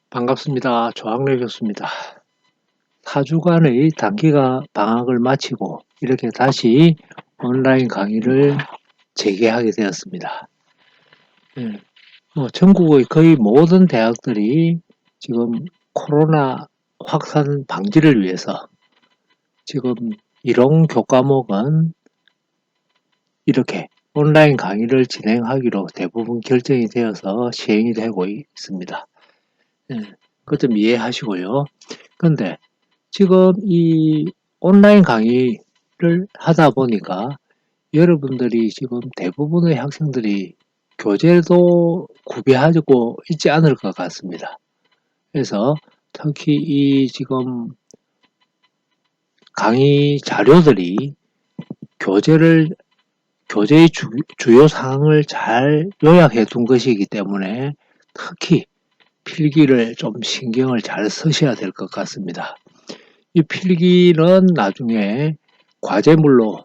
반갑습니다. 조학래 교수입니다. 4주간의 단기가 방학을 마치고 이렇게 다시 온라인 강의를 재개하게 되었습니다. 전국의 거의 모든 대학들이 지금 코로나 확산 방지를 위해서 지금 일용 교과목은 이렇게 온라인 강의를 진행하기로 대부분 결정이 되어서 시행이 되고 있습니다. 그것 좀 이해하시고요. 그런데 지금 이 온라인 강의를 하다 보니까 여러분들이 지금 대부분의 학생들이 교재도 구비하고 있지 않을 것 같습니다. 그래서 특히 이 지금 강의 자료들이 교재의 주요 사항을 잘 요약해 둔 것이기 때문에 특히 필기를 좀 신경을 잘 쓰셔야 될 것 같습니다. 이 필기는 나중에 과제물로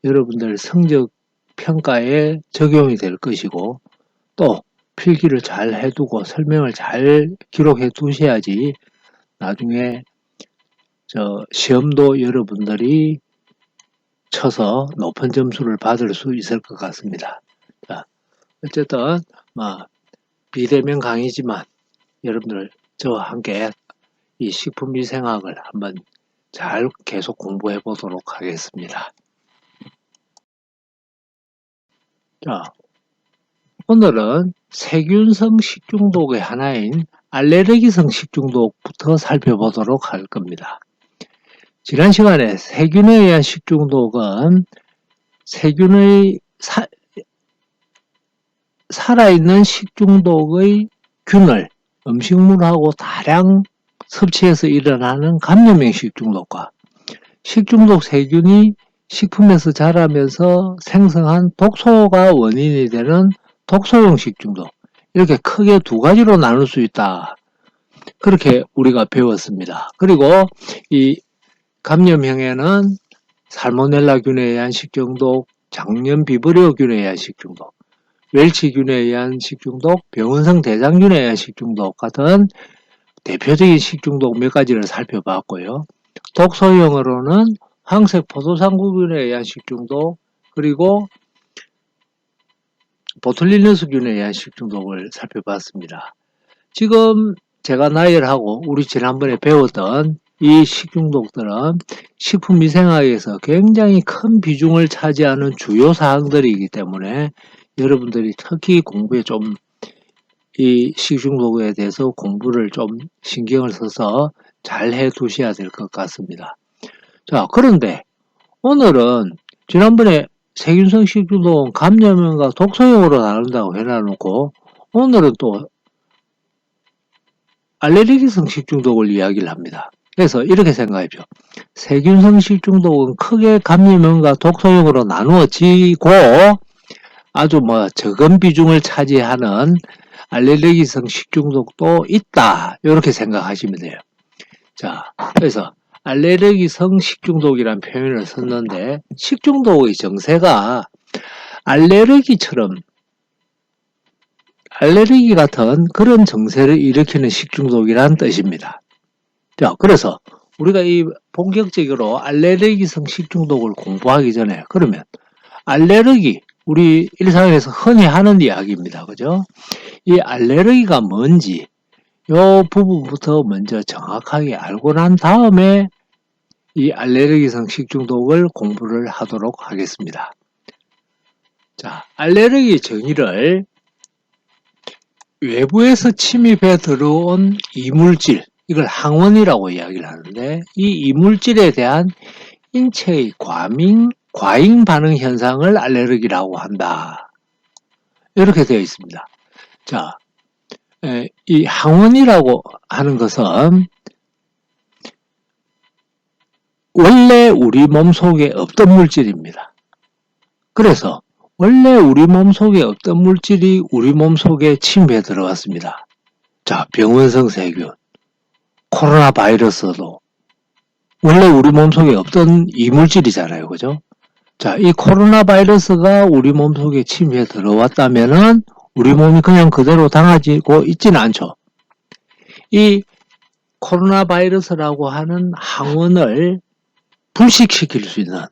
여러분들 성적 평가에 적용이 될 것이고, 또 필기를 잘 해두고 설명을 잘 기록해 두셔야지 나중에 시험도 여러분들이 쳐서 높은 점수를 받을 수 있을 것 같습니다. 자, 어쨌든 비대면 강의지만 여러분들 저와 함께 이 식품위생학을 한번 잘 계속 공부해 보도록 하겠습니다. 자, 오늘은 세균성 식중독의 하나인 알레르기성 식중독부터 살펴보도록 할 겁니다. 지난 시간에 세균에 의한 식중독은 세균의 살아있는 식중독의 균을 음식물하고 다량 섭취해서 일어나는 감염형 식중독과 식중독 세균이 식품에서 자라면서 생성한 독소가 원인이 되는 독소형 식중독, 이렇게 크게 두 가지로 나눌 수 있다. 그렇게 우리가 배웠습니다. 그리고 이 감염형에는 살모넬라균에 의한 식중독, 장염 비브리오균에 의한 식중독, 웰치균에 의한 식중독, 병원성 대장균에 의한 식중독 같은 대표적인 식중독 몇 가지를 살펴봤고요. 독소형으로는 황색 포도상구균에 의한 식중독, 그리고 보툴리너스균에 의한 식중독을 살펴봤습니다. 지금 제가 나열하고 우리 지난번에 배웠던 이 식중독들은 식품위생학에서 굉장히 큰 비중을 차지하는 주요 사항들이기 때문에 여러분들이 특히 공부에 좀 이 식중독에 대해서 공부를 좀 신경을 써서 잘 해 두셔야 될 것 같습니다. 자, 그런데 오늘은 지난번에 세균성 식중독은 감염형과 독소형으로 나눈다고 해놔놓고 오늘은 또 알레르기성 식중독을 이야기를 합니다. 그래서 이렇게 생각해요. 세균성 식중독은 크게 감염형과 독소형으로 나누어지고 아주 적은 비중을 차지하는 알레르기성 식중독도 있다. 이렇게 생각하시면 돼요. 자, 그래서 알레르기성 식중독이라는 표현을 썼는데 식중독의 정세가 알레르기 같은 그런 정세를 일으키는 식중독이라는 뜻입니다. 자, 그래서 우리가 이 본격적으로 알레르기성 식중독을 공부하기 전에 그러면 알레르기, 우리 일상에서 흔히 하는 이야기입니다. 그죠? 이 알레르기가 뭔지 이 부분부터 먼저 정확하게 알고 난 다음에 이 알레르기성 식중독을 공부를 하도록 하겠습니다. 자, 알레르기 정의를 외부에서 침입해 들어온 이물질, 이걸 항원이라고 이야기를 하는데 이 이물질에 대한 인체의 과잉 반응 현상을 알레르기라고 한다. 이렇게 되어 있습니다. 자, 이 항원이라고 하는 것은 원래 우리 몸속에 없던 물질입니다. 그래서 원래 우리 몸속에 없던 물질이 우리 몸속에 침입해 들어왔습니다. 자, 병원성 세균, 코로나 바이러스도 원래 우리 몸속에 없던 이물질이잖아요. 그죠? 자, 이 코로나 바이러스가 우리 몸속에 침입해 들어왔다면은 우리 몸이 그냥 그대로 당하고 있지는 않죠. 이 코로나 바이러스라고 하는 항원을 불식시킬 수 있는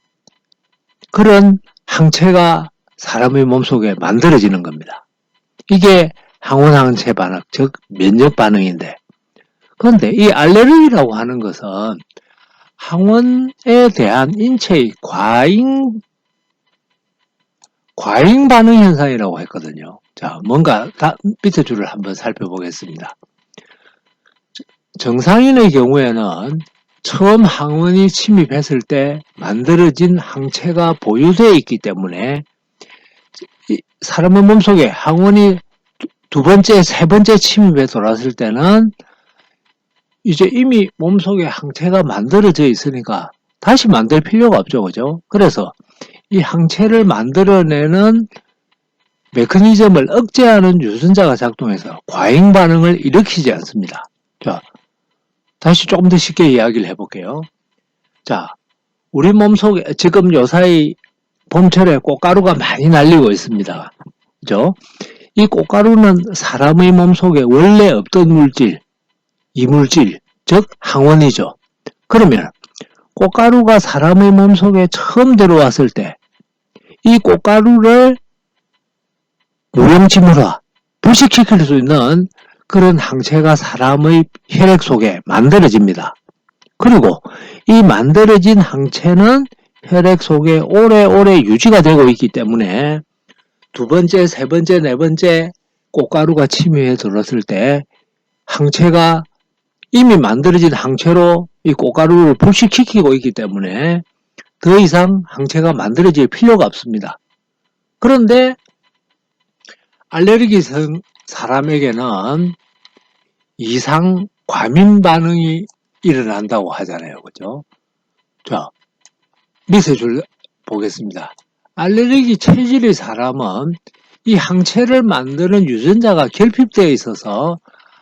그런 항체가 사람의 몸속에 만들어지는 겁니다. 이게 항원항체 반응, 즉 면역 반응인데, 그런데 이 알레르기라고 하는 것은 항원에 대한 인체의 과잉 반응 현상이라고 했거든요. 자, 뭔가 밑에 줄을 한번 살펴보겠습니다. 정상인의 경우에는 처음 항원이 침입했을 때 만들어진 항체가 보유되어 있기 때문에 사람의 몸속에 항원이 두 번째, 세 번째 침입에 들어왔을 때는 이제 이미 몸속에 항체가 만들어져 있으니까 다시 만들 필요가 없죠. 그죠? 그래서 이 항체를 만들어내는 메커니즘을 억제하는 유전자가 작동해서 과잉 반응을 일으키지 않습니다. 자, 다시 조금 더 쉽게 이야기를 해볼게요. 자, 우리 몸속에 지금 요사이 봄철에 꽃가루가 많이 날리고 있습니다. 그죠? 이 꽃가루는 사람의 몸속에 원래 없던 물질, 이물질, 즉 항원이죠. 그러면 꽃가루가 사람의 몸속에 처음 들어왔을 때 이 꽃가루를 무용지물화, 불식시킬 수 있는 그런 항체가 사람의 혈액 속에 만들어집니다. 그리고 이 만들어진 항체는 혈액 속에 오래오래 유지가 되고 있기 때문에 두 번째, 세 번째, 네 번째 꽃가루가 침입해 들었을 때 항체가 이미 만들어진 항체로 이 꽃가루를 불식시키고 있기 때문에 더 이상 항체가 만들어질 필요가 없습니다. 그런데 알레르기성 사람에게는 이상 과민 반응이 일어난다고 하잖아요. 그죠? 자, 밑에 줄 보겠습니다. 알레르기 체질의 사람은 이 항체를 만드는 유전자가 결핍되어 있어서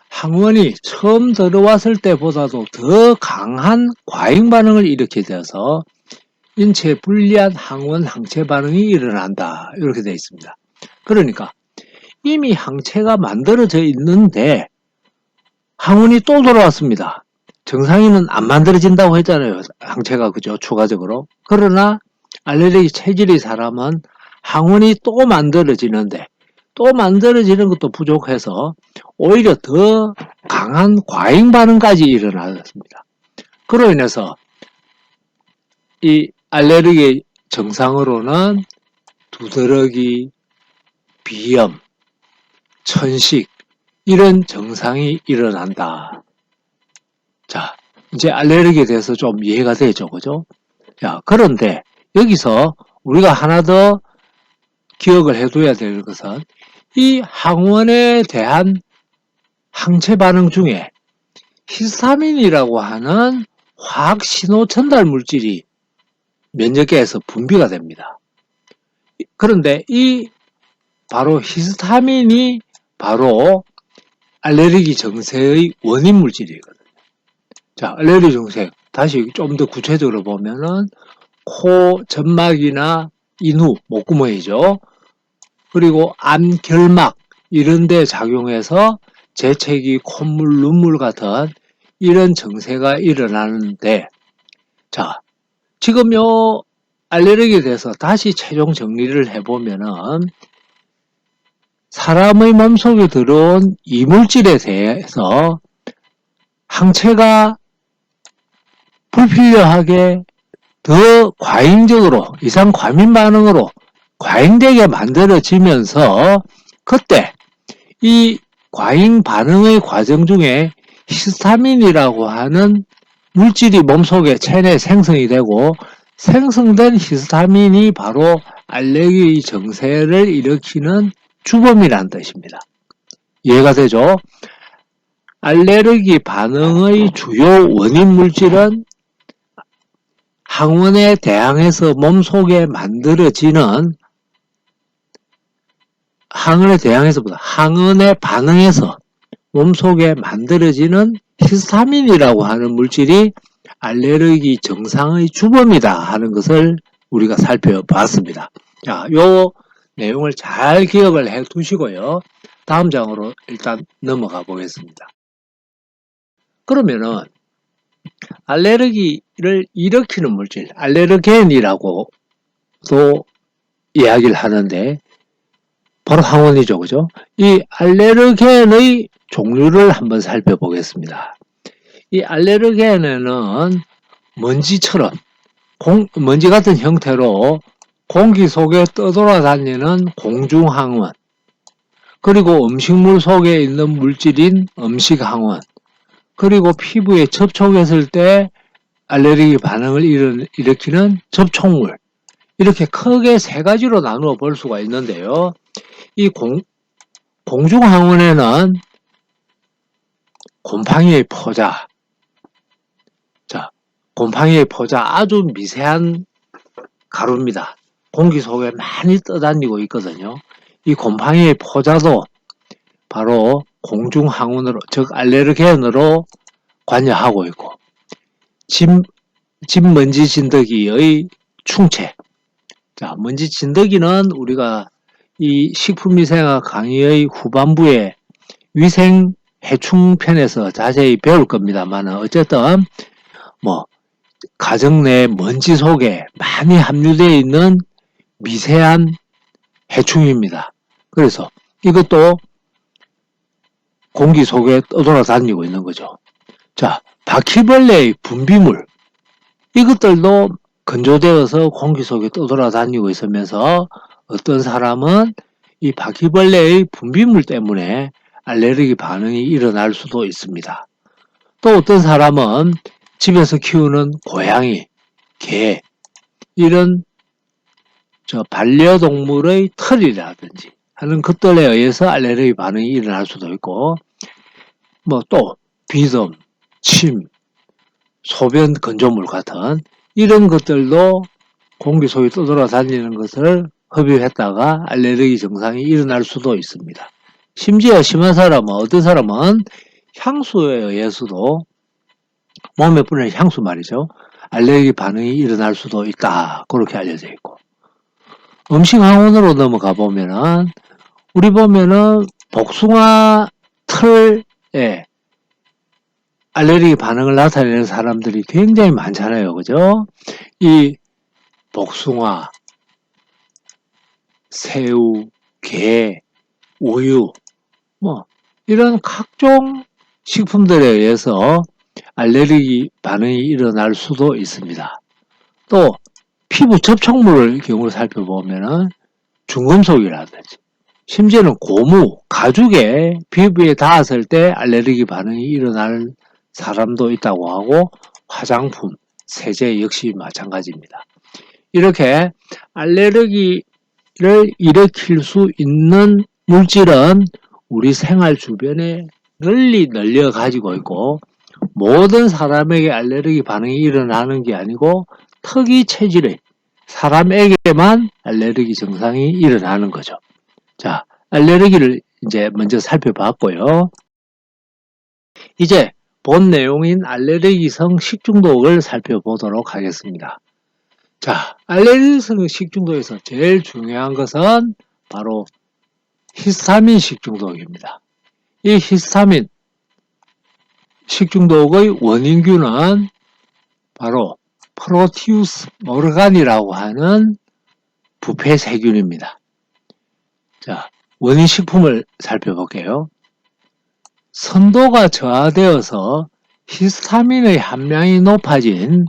항원이 처음 들어왔을 때보다도 더 강한 과잉 반응을 일으키게 되어서 인체에 불리한 항원 항체 반응이 일어난다. 이렇게 되어 있습니다. 그러니까 이미 항체가 만들어져 있는데 항원이 또 돌아왔습니다. 정상인은 안 만들어진다고 했잖아요. 항체가 그죠? 추가적으로. 그러나 알레르기 체질의 사람은 항원이 또 만들어지는데 또 만들어지는 것도 부족해서 오히려 더 강한 과잉 반응까지 일어났습니다. 그로 인해서 이 알레르기 증상으로는 두드러기, 비염, 천식 이런 증상이 일어난다. 자, 이제 알레르기에 대해서 좀 이해가 되죠, 그죠? 자, 그런데 여기서 우리가 하나 더 기억을 해둬야 될 것은 이 항원에 대한 항체 반응 중에 히스타민이라고 하는 화학 신호 전달 물질이 면역계에서 분비가 됩니다. 그런데 이 바로 히스타민이 바로 알레르기 증세의 원인 물질이거든요. 자, 알레르기 증세 다시 좀 더 구체적으로 보면은 코, 점막이나 인후, 목구멍이죠. 그리고 암, 결막 이런 데 작용해서 재채기, 콧물, 눈물 같은 이런 증세가 일어나는데 자, 지금 요 알레르기에 대해서 다시 최종 정리를 해보면은 사람의 몸속에 들어온 이물질에 대해서 항체가 불필요하게 더 과잉적으로 이상 과민 반응으로 과잉되게 만들어지면서 그때 이 과잉 반응의 과정 중에 히스타민이라고 하는 물질이 몸속에 체내에 생성이 되고 생성된 히스타민이 바로 알레르기 증세를 일으키는 주범이라는 뜻입니다. 이해가 되죠? 알레르기 반응의 주요 원인 물질은 항원에 대항해서 몸속에 만들어지는 항원에 반응해서 몸속에 만들어지는 히스타민이라고 하는 물질이 알레르기 증상의 주범이다 하는 것을 우리가 살펴봤습니다. 자, 요 내용을 잘 기억을 해 두시고요. 다음 장으로 일단 넘어가 보겠습니다. 그러면은 알레르기를 일으키는 물질, 알레르겐이라고도 이야기를 하는데 바로 항원이죠. 그죠? 이 알레르겐의 종류를 한번 살펴보겠습니다. 이 알레르겐에는 먼지처럼 먼지 같은 형태로 공기 속에 떠돌아다니는 공중항원, 그리고 음식물 속에 있는 물질인 음식항원, 그리고 피부에 접촉했을 때 알레르기 반응을 일으키는 접촉물, 이렇게 크게 세 가지로 나누어 볼 수가 있는데요. 이 공중항원에는 곰팡이의 포자, 자, 곰팡이의 포자 아주 미세한 가루입니다. 공기 속에 많이 떠다니고 있거든요. 이 곰팡이의 포자도 바로 공중항원으로, 즉 알레르겐으로 관여하고 있고, 집먼지 진드기의 충체. 자, 먼지 진드기는 우리가 이 식품위생학 강의의 후반부에 위생 해충 편에서 자세히 배울 겁니다만, 어쨌든 뭐 가정 내 먼지 속에 많이 함유되어 있는 미세한 해충입니다. 그래서 이것도 공기 속에 떠돌아다니고 있는 거죠. 자, 바퀴벌레의 분비물, 이것들도 건조되어서 공기 속에 떠돌아다니고 있으면서 어떤 사람은 이 바퀴벌레의 분비물 때문에 알레르기 반응이 일어날 수도 있습니다. 또 어떤 사람은 집에서 키우는 고양이, 개, 이런 반려동물의 털이라든지 하는 것들에 의해서 알레르기 반응이 일어날 수도 있고, 뭐 또 비듬, 침, 소변 건조물 같은 이런 것들도 공기 속에 떠돌아다니는 것을 흡입했다가 알레르기 증상이 일어날 수도 있습니다. 심지어 심한 사람은, 어떤 사람은 향수에 의해서도, 몸에 뿌리는 향수 말이죠, 알레르기 반응이 일어날 수도 있다, 그렇게 알려져 있고, 음식항원으로 넘어가 보면은 우리 보면은 복숭아 털에 알레르기 반응을 나타내는 사람들이 굉장히 많잖아요. 그죠? 이 복숭아, 새우, 게, 우유, 뭐 이런 각종 식품들에 의해서 알레르기 반응이 일어날 수도 있습니다. 또 피부 접촉물의 경우를 살펴보면은 중금속이라든지, 심지어는 고무, 가죽에 피부에 닿았을 때 알레르기 반응이 일어날 사람도 있다고 하고, 화장품, 세제 역시 마찬가지입니다. 이렇게 알레르기를 일으킬 수 있는 물질은 우리 생활 주변에 널리 널려 가지고 있고, 모든 사람에게 알레르기 반응이 일어나는 게 아니고 특이 체질의 사람에게만 알레르기 증상이 일어나는 거죠. 자, 알레르기를 이제 먼저 살펴봤고요. 이제 본 내용인 알레르기성 식중독을 살펴보도록 하겠습니다. 자, 알레르기성 식중독에서 제일 중요한 것은 바로 히스타민 식중독입니다. 이 히스타민 식중독의 원인균은 바로 프로티우스 모르간이라고 하는 부패 세균입니다. 자, 원인 식품을 살펴볼게요. 선도가 저하되어서 히스타민의 함량이 높아진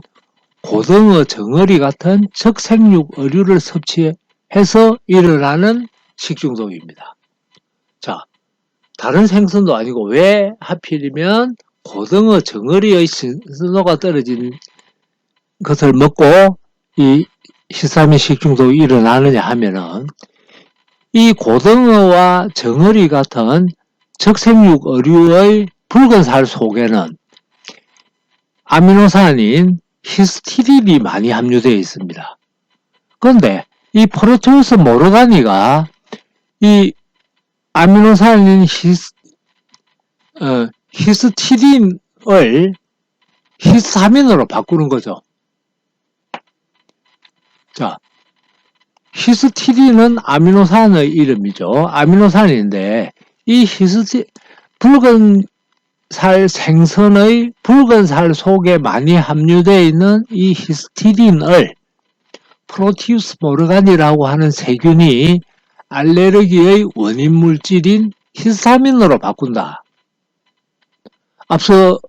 고등어 정어리 같은 적색육 어류를 섭취해서 일어나는 식중독입니다. 자, 다른 생선도 아니고 왜 하필이면 고등어 정어리의 선도가 떨어진 것을 먹고 이 히스타민 식중독이 일어나느냐 하면은, 이 고등어와 정어리 같은 적색육 어류의 붉은 살 속에는 아미노산인 히스티딘이 많이 함유되어 있습니다. 그런데 이 프로테우스 모르가니가 이 아미노산인 히스티딘을 히스타민으로 바꾸는 거죠. 자, 히스티딘은 아미노산의 이름이죠. 아미노산인데 이 붉은 살 생선의 붉은 살 속에 많이 함유되어 있는 이 히스티딘을 프로티우스 모르간이라고 하는 세균이 알레르기의 원인 물질인 히스타민으로 바꾼다. 앞서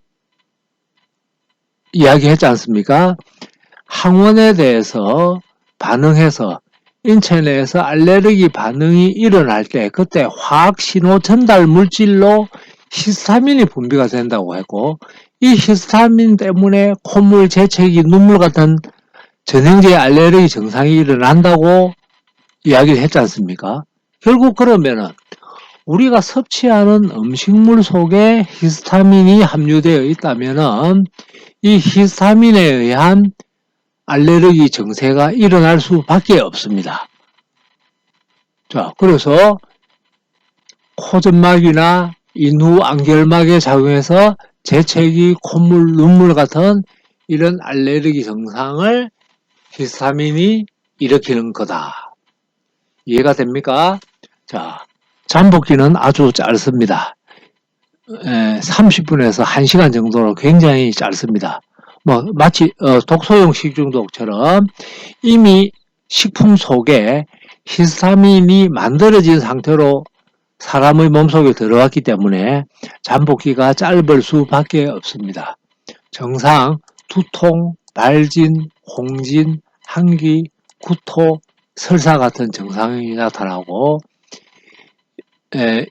이야기했지 않습니까? 항원에 대해서 반응해서 인체 내에서 알레르기 반응이 일어날 때 그때 화학 신호 전달 물질로 히스타민이 분비가 된다고 했고, 이 히스타민 때문에 콧물, 재채기, 눈물 같은 전형적인 알레르기 증상이 일어난다고 이야기를 했지 않습니까? 결국 그러면은 우리가 섭취하는 음식물 속에 히스타민이 함유되어 있다면은 이 히스타민에 의한 알레르기 증세가 일어날 수밖에 없습니다. 자, 그래서 코점막이나 인후 안결막에 작용해서 재채기, 콧물, 눈물 같은 이런 알레르기 증상을 히스타민이 일으키는 거다. 이해가 됩니까? 자, 잠복기는 아주 짧습니다. 30분에서 1시간 정도로 굉장히 짧습니다. 마치 독소용 식중독처럼 이미 식품 속에 히스타민이 만들어진 상태로 사람의 몸속에 들어왔기 때문에 잠복기가 짧을 수밖에 없습니다. 정상 두통, 발진, 홍진, 한기, 구토, 설사 같은 증상이 나타나고,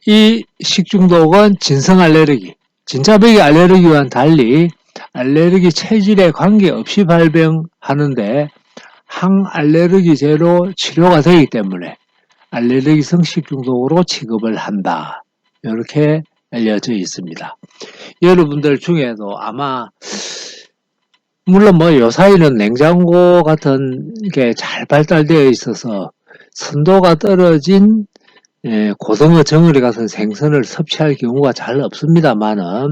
이 식중독은 진성 알레르기, 진짜배기 알레르기와는 달리 알레르기 체질에 관계없이 발병하는데 항알레르기제로 치료가 되기 때문에 알레르기성 식중독으로 취급을 한다. 이렇게 알려져 있습니다. 여러분들 중에도 아마 물론 요사이는 냉장고 같은 게 잘 발달되어 있어서 선도가 떨어진 고등어, 정어리 같은 생선을 섭취할 경우가 잘 없습니다만은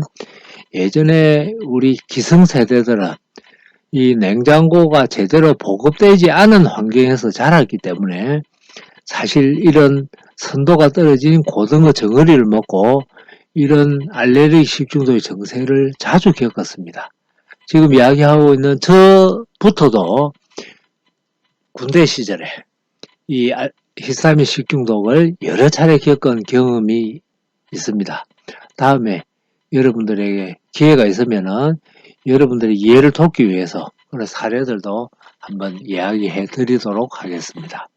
예전에 우리 기성세대들은 이 냉장고가 제대로 보급되지 않은 환경에서 자랐기 때문에 사실 이런 선도가 떨어진 고등어, 정어리를 먹고 이런 알레르기 식중독의 증세를 자주 겪었습니다. 지금 이야기하고 있는 저부터도 군대 시절에 이 히스타민 식중독을 여러 차례 겪은 경험이 있습니다. 다음에 여러분들에게 기회가 있으면은 여러분들의 이해를 돕기 위해서 그런 사례들도 한번 이야기해 드리도록 하겠습니다.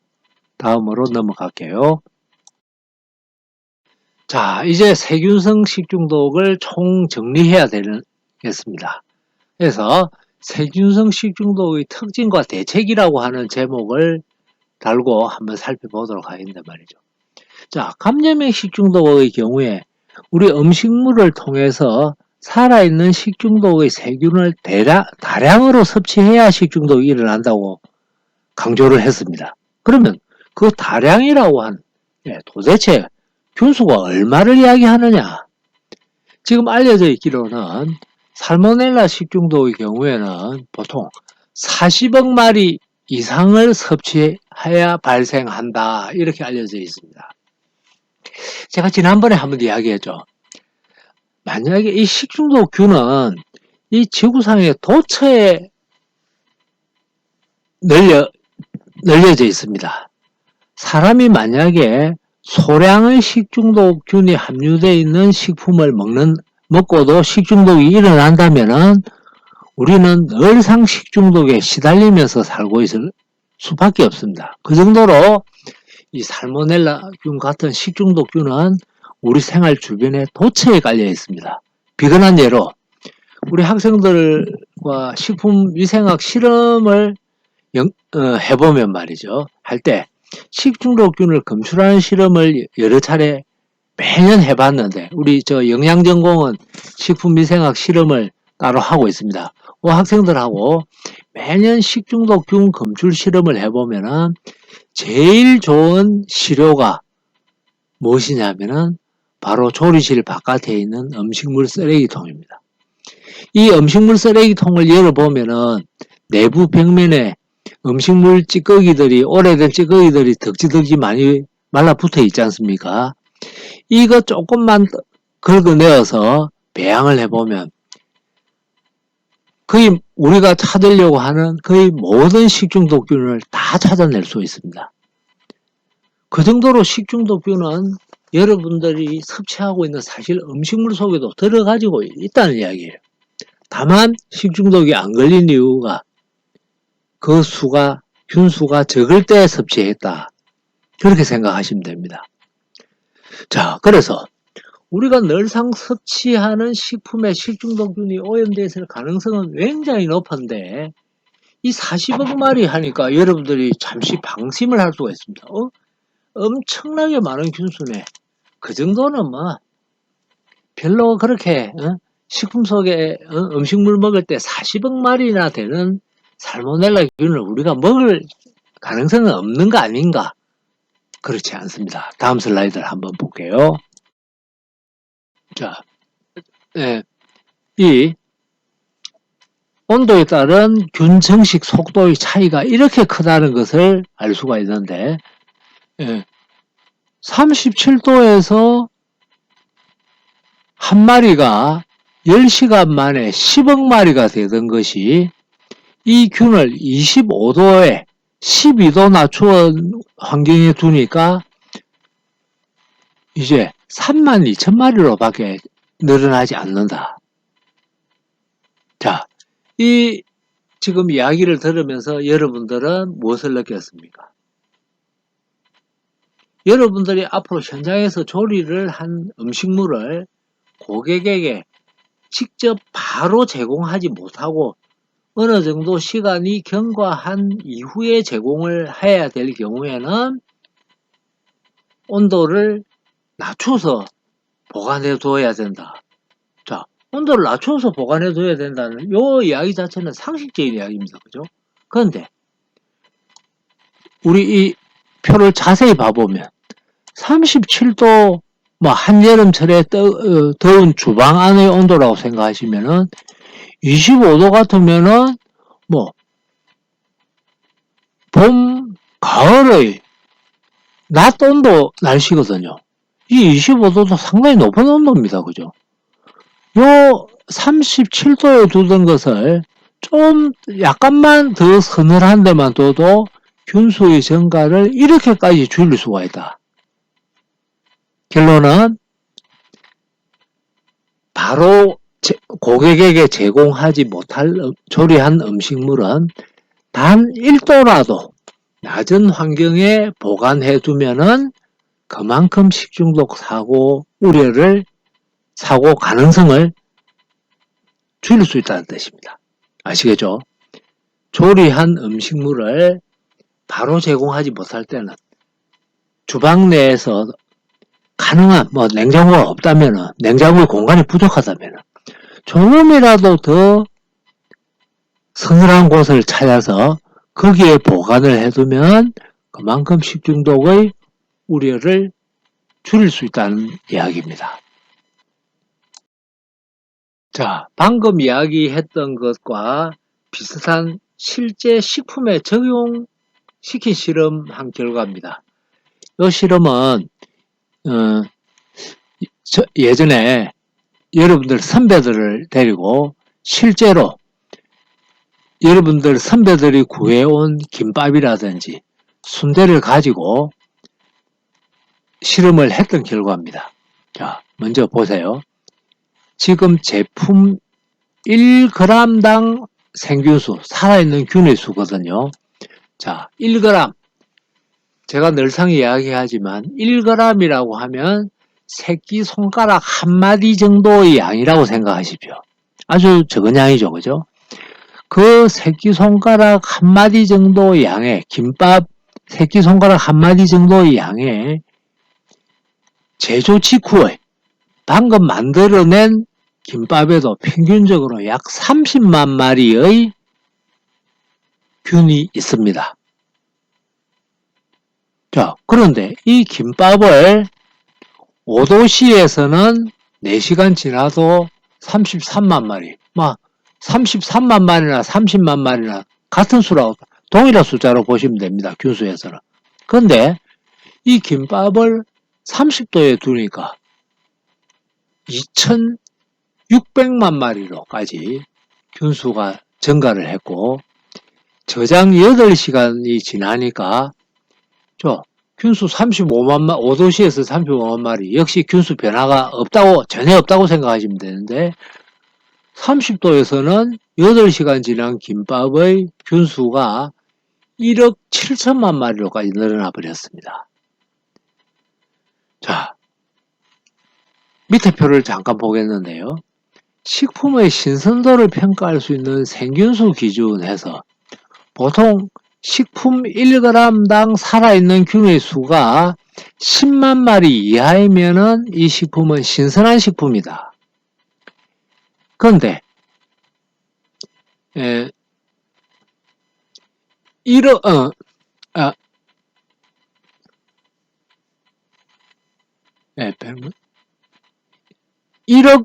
다음으로 넘어갈게요. 자, 이제 세균성 식중독을 총 정리해야 되겠습니다. 그래서 세균성 식중독의 특징과 대책이라고 하는 제목을 달고 한번 살펴보도록 하겠는데 말이죠. 자, 감염性식중독의 경우에 우리 음식물을 통해서 살아있는 식중독의 세균을 다량으로 섭취해야 식중독이 일어난다고 강조를 했습니다. 그러면 그 다량이라고 한 도대체 균수가 얼마를 이야기하느냐? 지금 알려져 있기로는 살모넬라 식중독의 경우에는 보통 40억 마리 이상을 섭취해야 발생한다. 이렇게 알려져 있습니다. 제가 지난번에 한번 이야기했죠. 만약에 이 식중독균은 이 지구상의 도처에 널려져 있습니다. 사람이 만약에 소량의 식중독균이 함유되어 있는 식품을 먹고도 식중독이 일어난다면은 우리는 늘상 식중독에 시달리면서 살고 있을 수밖에 없습니다. 그 정도로 이 살모넬라균 같은 식중독균은 우리 생활 주변에 도처에 깔려 있습니다. 비근한 예로 우리 학생들과 식품위생학 실험을 해보면 말이죠. 할 때 식중독균을 검출하는 실험을 여러 차례 매년 해봤는데 우리 영양전공은 식품위생학 실험을 따로 하고 있습니다. 그 학생들하고 매년 식중독균 검출 실험을 해보면은 제일 좋은 시료가 무엇이냐면은 바로 조리실 바깥에 있는 음식물 쓰레기통입니다. 이 음식물 쓰레기통을 열어보면은 내부 벽면에 음식물 찌꺼기들이, 오래된 찌꺼기들이 덕지덕지 많이 말라붙어 있지 않습니까? 이거 조금만 긁어내어서 배양을 해보면 거의 우리가 찾으려고 하는 거의 모든 식중독균을 다 찾아낼 수 있습니다. 그 정도로 식중독균은 여러분들이 섭취하고 있는 사실 음식물 속에도 들어가지고 있다는 이야기예요. 다만 식중독이 안 걸린 이유가 그 수가 균수가 적을 때 섭취했다. 그렇게 생각하시면 됩니다. 자, 그래서 우리가 늘상 섭취하는 식품에 식중독균이 오염되어 있을 가능성은 굉장히 높은데 이 40억 마리 하니까 여러분들이 잠시 방심을 할 수가 있습니다. 엄청나게 많은 균수네. 그 정도는 뭐 별로 그렇게 식품 속에 음식물 먹을 때 40억 마리나 되는 살모넬라 균을 우리가 먹을 가능성은 없는 거 아닌가? 그렇지 않습니다. 다음 슬라이드를 한번 볼게요. 자, 네, 이 온도에 따른 균 증식 속도의 차이가 이렇게 크다는 것을 알 수가 있는데 37도에서 한 마리가 10시간 만에 10억 마리가 되던 것이 이 균을 25도에 12도 낮추어 환경에 두니까 이제 32,000마리로 밖에 늘어나지 않는다. 자, 이 지금 이야기를 들으면서 여러분들은 무엇을 느꼈습니까? 여러분들이 앞으로 현장에서 조리를 한 음식물을 고객에게 직접 바로 제공하지 못하고 어느 정도 시간이 경과한 이후에 제공을 해야 될 경우에는 온도를 낮춰서 보관해 둬야 된다. 자, 온도를 낮춰서 보관해 둬야 된다는 요 이야기 자체는 상식적인 이야기입니다. 그죠? 그런데 우리 이 표를 자세히 봐보면 37도 뭐 한여름철에 더운 주방 안의 온도라고 생각하시면은 25도 같으면은 뭐 봄, 가을의 낮 온도 날씨거든요. 이 25도도 상당히 높은 온도입니다. 그죠? 요 37도에 두던 것을 좀 약간만 더 서늘한 데만 둬도 균수의 증가를 이렇게까지 줄일 수가 있다. 결론은 바로 고객에게 제공하지 못할 조리한 음식물은 단 1도라도 낮은 환경에 보관해 두면은 그만큼 식중독 사고 사고 가능성을 줄일 수 있다는 뜻입니다. 아시겠죠? 조리한 음식물을 바로 제공하지 못할 때는 주방 내에서 가능한 냉장고가 없다면은 냉장고의 공간이 부족하다면은 조금이라도 더 서늘한 곳을 찾아서 거기에 보관을 해두면 그만큼 식중독의 우려를 줄일 수 있다는 이야기입니다. 자, 방금 이야기했던 것과 비슷한 실제 식품에 적용시킨 실험한 결과입니다. 이 실험은 예전에 여러분들 선배들을 데리고 실제로 여러분들 선배들이 구해온 김밥이라든지 순대를 가지고 실험을 했던 결과입니다. 자, 먼저 보세요. 지금 제품 1g당 생균수, 살아있는 균의 수거든요. 자, 1g. 제가 늘상 이야기하지만 1g이라고 하면 새끼손가락 한 마디 정도의 양이라고 생각하십시오. 아주 적은 양이죠. 그죠? 그 새끼손가락 한 마디 정도 양의 김밥 새끼손가락 한 마디 정도의 양의 제조 직후에 방금 만들어낸 김밥에도 평균적으로 약 30만 마리의 균이 있습니다. 자, 그런데 이 김밥을 5도씨에서는 4시간 지나도 33만 마리, 33만 마리나 30만 마리나 같은 수라고 동일한 숫자로 보시면 됩니다. 균수에서는. 그런데 이 김밥을 30도에 두니까 600만 마리로까지 균수가 증가를 했고, 저장 8시간이 지나니까 균수 5도시에서 35만 마리, 역시 균수 변화가 전혀 없다고 생각하시면 되는데, 30도에서는 8시간 지난 김밥의 균수가 1억 7천만 마리로까지 늘어나 버렸습니다. 자, 밑에 표를 잠깐 보겠는데요. 식품의 신선도를 평가할 수 있는 생균수 기준에서 보통 식품 1g당 살아있는 균의 수가 10만 마리 이하이면 이 식품은 신선한 식품이다. 그런데 1억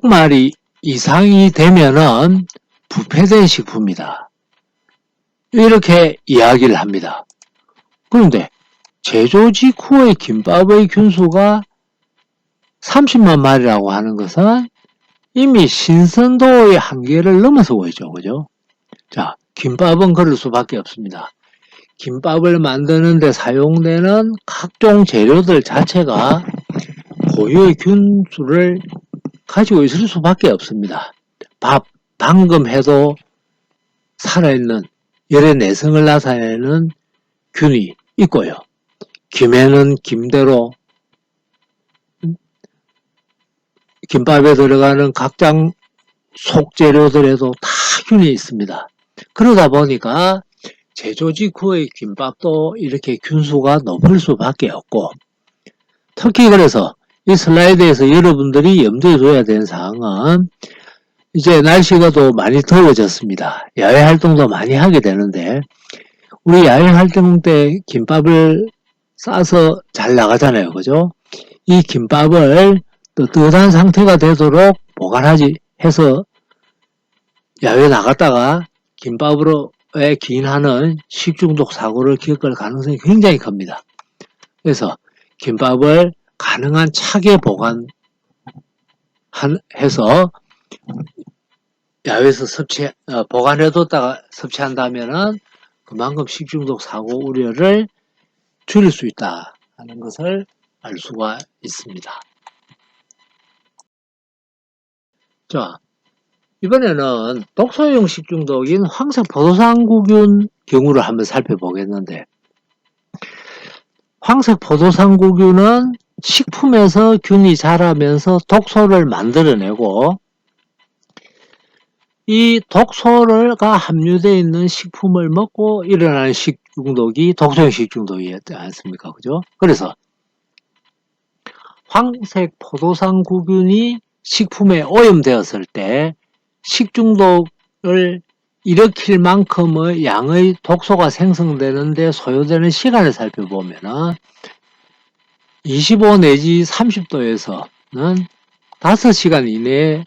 마리 이상이 되면은 부패된 식품이다. 이렇게 이야기를 합니다. 그런데 제조 직후의 김밥의 균수가 30만 마리라고 하는 것은 이미 신선도의 한계를 넘어서고 있죠. 그죠? 자, 김밥은 그럴 수밖에 없습니다. 김밥을 만드는 데 사용되는 각종 재료들 자체가 고유의 균수를 가지고 있을 수밖에 없습니다. 밥, 방금 해도 살아있는 열의 내성을 나타내는 균이 있고요. 김에는 김대로 김밥에 들어가는 각종 속재료들에도 다 균이 있습니다. 그러다 보니까 제조 직후의 김밥도 이렇게 균수가 높을 수밖에 없고, 특히 그래서 이 슬라이드에서 여러분들이 염두에 둬야 되는 사항은, 이제 날씨가 또 많이 더워졌습니다. 야외 활동도 많이 하게 되는데, 우리 야외 활동 때 김밥을 싸서 잘 나가잖아요. 그죠? 이 김밥을 뜨뜻한 상태가 되도록 보관하지 해서 야외 나갔다가 김밥으로 기인하는 식중독 사고를 겪을 가능성이 굉장히 큽니다. 그래서 김밥을 가능한 차게 보관해서 야외에서 보관해뒀다가 섭취한다면은 그만큼 식중독 사고 우려를 줄일 수 있다 하는 것을 알 수가 있습니다. 자, 이번에는 독소용 식중독인 황색 포도상구균 경우를 한번 살펴보겠는데, 황색 포도상구균은 식품에서 균이 자라면서 독소를 만들어내고, 이 독소가 함유되어 있는 식품을 먹고 일어나는 식중독이 독소용 식중독이었지 않습니까? 그죠? 그래서 황색 포도상구균이 식품에 오염되었을 때 식중독을 일으킬 만큼의 양의 독소가 생성되는데 소요되는 시간을 살펴보면 25 내지 30도에서는 5시간 이내에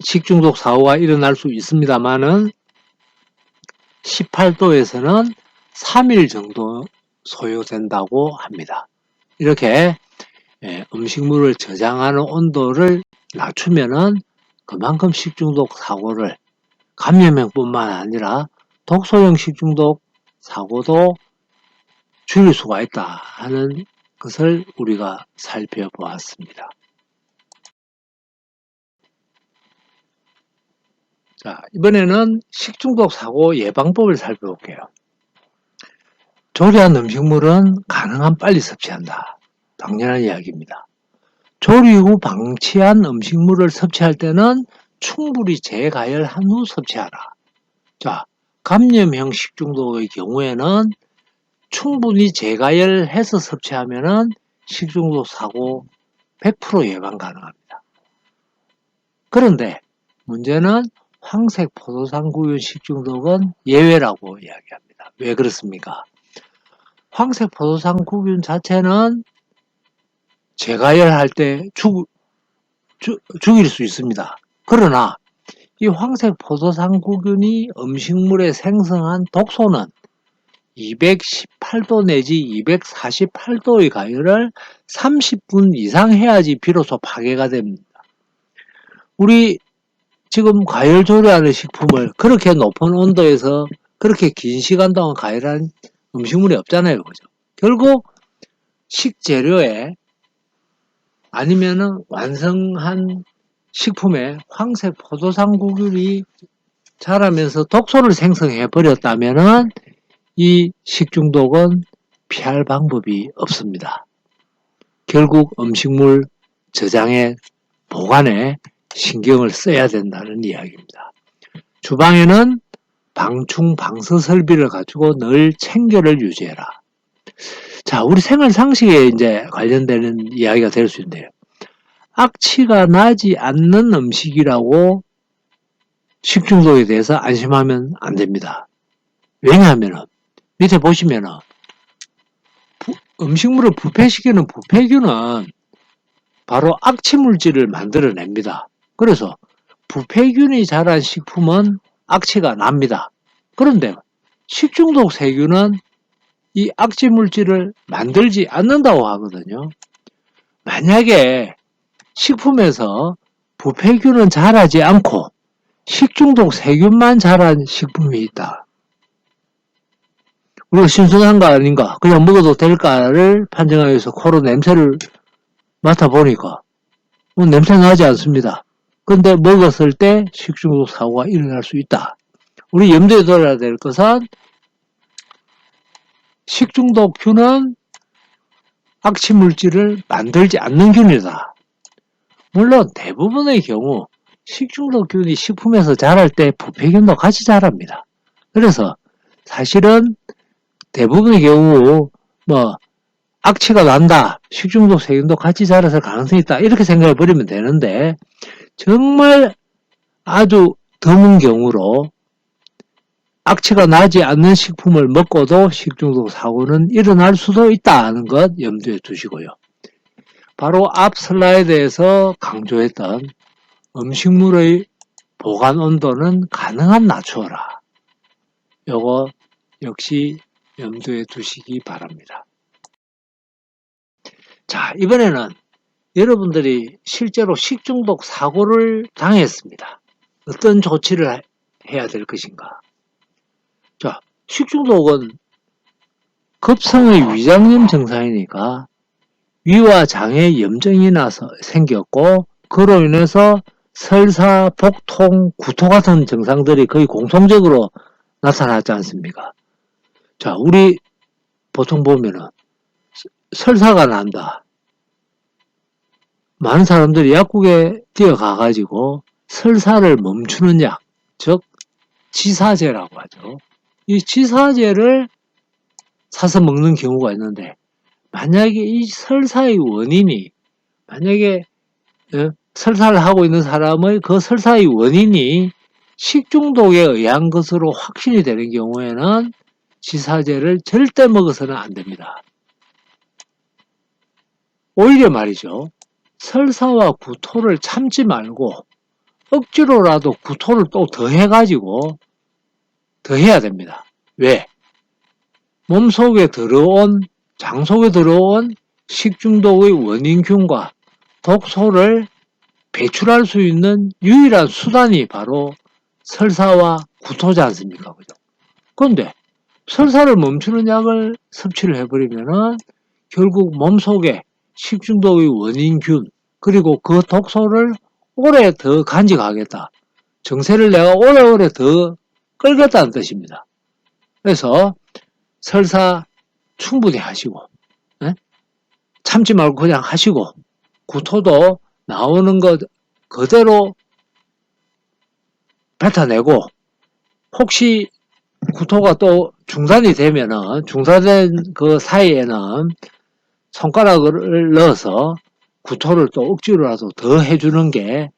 식중독 사고가 일어날 수 있습니다만은 18도에서는 3일 정도 소요된다고 합니다. 이렇게 음식물을 저장하는 온도를 낮추면은 그만큼 식중독 사고를 감염형뿐만 아니라 독소형 식중독 사고도 줄일 수가 있다 하는 것을 우리가 살펴보았습니다. 자, 이번에는 식중독 사고 예방법을 살펴볼게요. 조리한 음식물은 가능한 빨리 섭취한다. 당연한 이야기입니다. 조리 후 방치한 음식물을 섭취할 때는 충분히 재가열한 후 섭취하라. 자, 감염형 식중독의 경우에는 충분히 재가열해서 섭취하면 식중독 사고 100% 예방 가능합니다. 그런데 문제는 황색 포도상구균 식중독은 예외라고 이야기합니다. 왜 그렇습니까? 황색 포도상구균 자체는 재가열할 때 죽일 수 있습니다. 그러나 이 황색 포도상구균이 음식물에 생성한 독소는 218도 내지 248도의 가열을 30분 이상 해야지 비로소 파괴가 됩니다. 우리 지금 과열 조리하는 식품을 그렇게 높은 온도에서 그렇게 긴 시간 동안 가열한 음식물이 없잖아요. 그죠? 결국 식재료에 아니면은 완성한 식품에 황색 포도상구균이 자라면서 독소를 생성해 버렸다면은 이 식중독은 피할 방법이 없습니다. 결국 음식물 저장에 보관에 신경을 써야 된다는 이야기입니다. 주방에는 방충 방서 설비를 가지고 늘 청결을 유지해라. 자, 우리 생활 상식에 이제 관련되는 이야기가 될 수 있는데요. 악취가 나지 않는 음식이라고 식중독에 대해서 안심하면 안 됩니다. 왜냐하면 밑에 보시면은 음식물을 부패시키는 부패균은 바로 악취 물질을 만들어냅니다. 그래서 부패균이 자란 식품은 악취가 납니다. 그런데 식중독 세균은 이 악취 물질을 만들지 않는다고 하거든요. 만약에 식품에서 부패균은 자라지 않고 식중독 세균만 자란 식품이 있다. 우리가 신선한가 아닌가, 그냥 먹어도 될까를 판정하기 위해서 코로 냄새를 맡아보니까 냄새 나지 않습니다. 근데 먹었을 때 식중독 사고가 일어날 수 있다. 우리 염두에 둬야 될 것은 식중독균은 악취 물질을 만들지 않는 균이다. 물론 대부분의 경우 식중독균이 식품에서 자랄 때 부패균도 같이 자랍니다. 그래서 사실은 대부분의 경우 악취가 난다, 식중독 세균도 같이 자라서 가능성이 있다, 이렇게 생각해 버리면 되는데, 정말 아주 드문 경우로 악취가 나지 않는 식품을 먹고도 식중독 사고는 일어날 수도 있다는 것 염두에 두시고요. 바로 앞 슬라이드에서 강조했던 음식물의 보관 온도는 가능한 낮추어라. 요거 역시 염두에 두시기 바랍니다. 자, 이번에는 여러분들이 실제로 식중독 사고를 당했습니다. 어떤 조치를 해야 될 것인가? 자, 식중독은 급성의 위장염 증상이니까 위와 장에 염증이 나서 생겼고, 그로 인해서 설사, 복통, 구토 같은 증상들이 거의 공통적으로 나타나지 않습니까? 자, 우리 보통 보면은 설사가 난다. 많은 사람들이 약국에 뛰어가가지고 설사를 멈추는 약, 즉 지사제라고 하죠. 이 지사제를 사서 먹는 경우가 있는데, 만약에 이 설사의 원인이, 만약에 설사를 하고 있는 사람의 그 설사의 원인이 식중독에 의한 것으로 확신이 되는 경우에는 지사제를 절대 먹어서는 안 됩니다. 오히려 말이죠, 설사와 구토를 참지 말고 억지로라도 구토를 또 더 해가지고 더 해야 됩니다. 왜? 몸속에 들어온, 장 속에 들어온 식중독의 원인균과 독소를 배출할 수 있는 유일한 수단이 바로 설사와 구토지 않습니까? 그죠? 그런데 설사를 멈추는 약을 섭취를 해버리면은 결국 몸속에 식중독의 원인균, 그리고 그 독소를 오래 더 간직하겠다, 정세를 내가 오래오래 더 끌겠다는 뜻입니다. 그래서 설사 충분히 하시고, 참지 말고 그냥 하시고, 구토도 나오는 것 그대로 뱉어내고, 혹시 구토가 또 중단이 되면은, 중단된 그 사이에는 손가락을 넣어서 구토를 또 억지로라도 더 해주는 게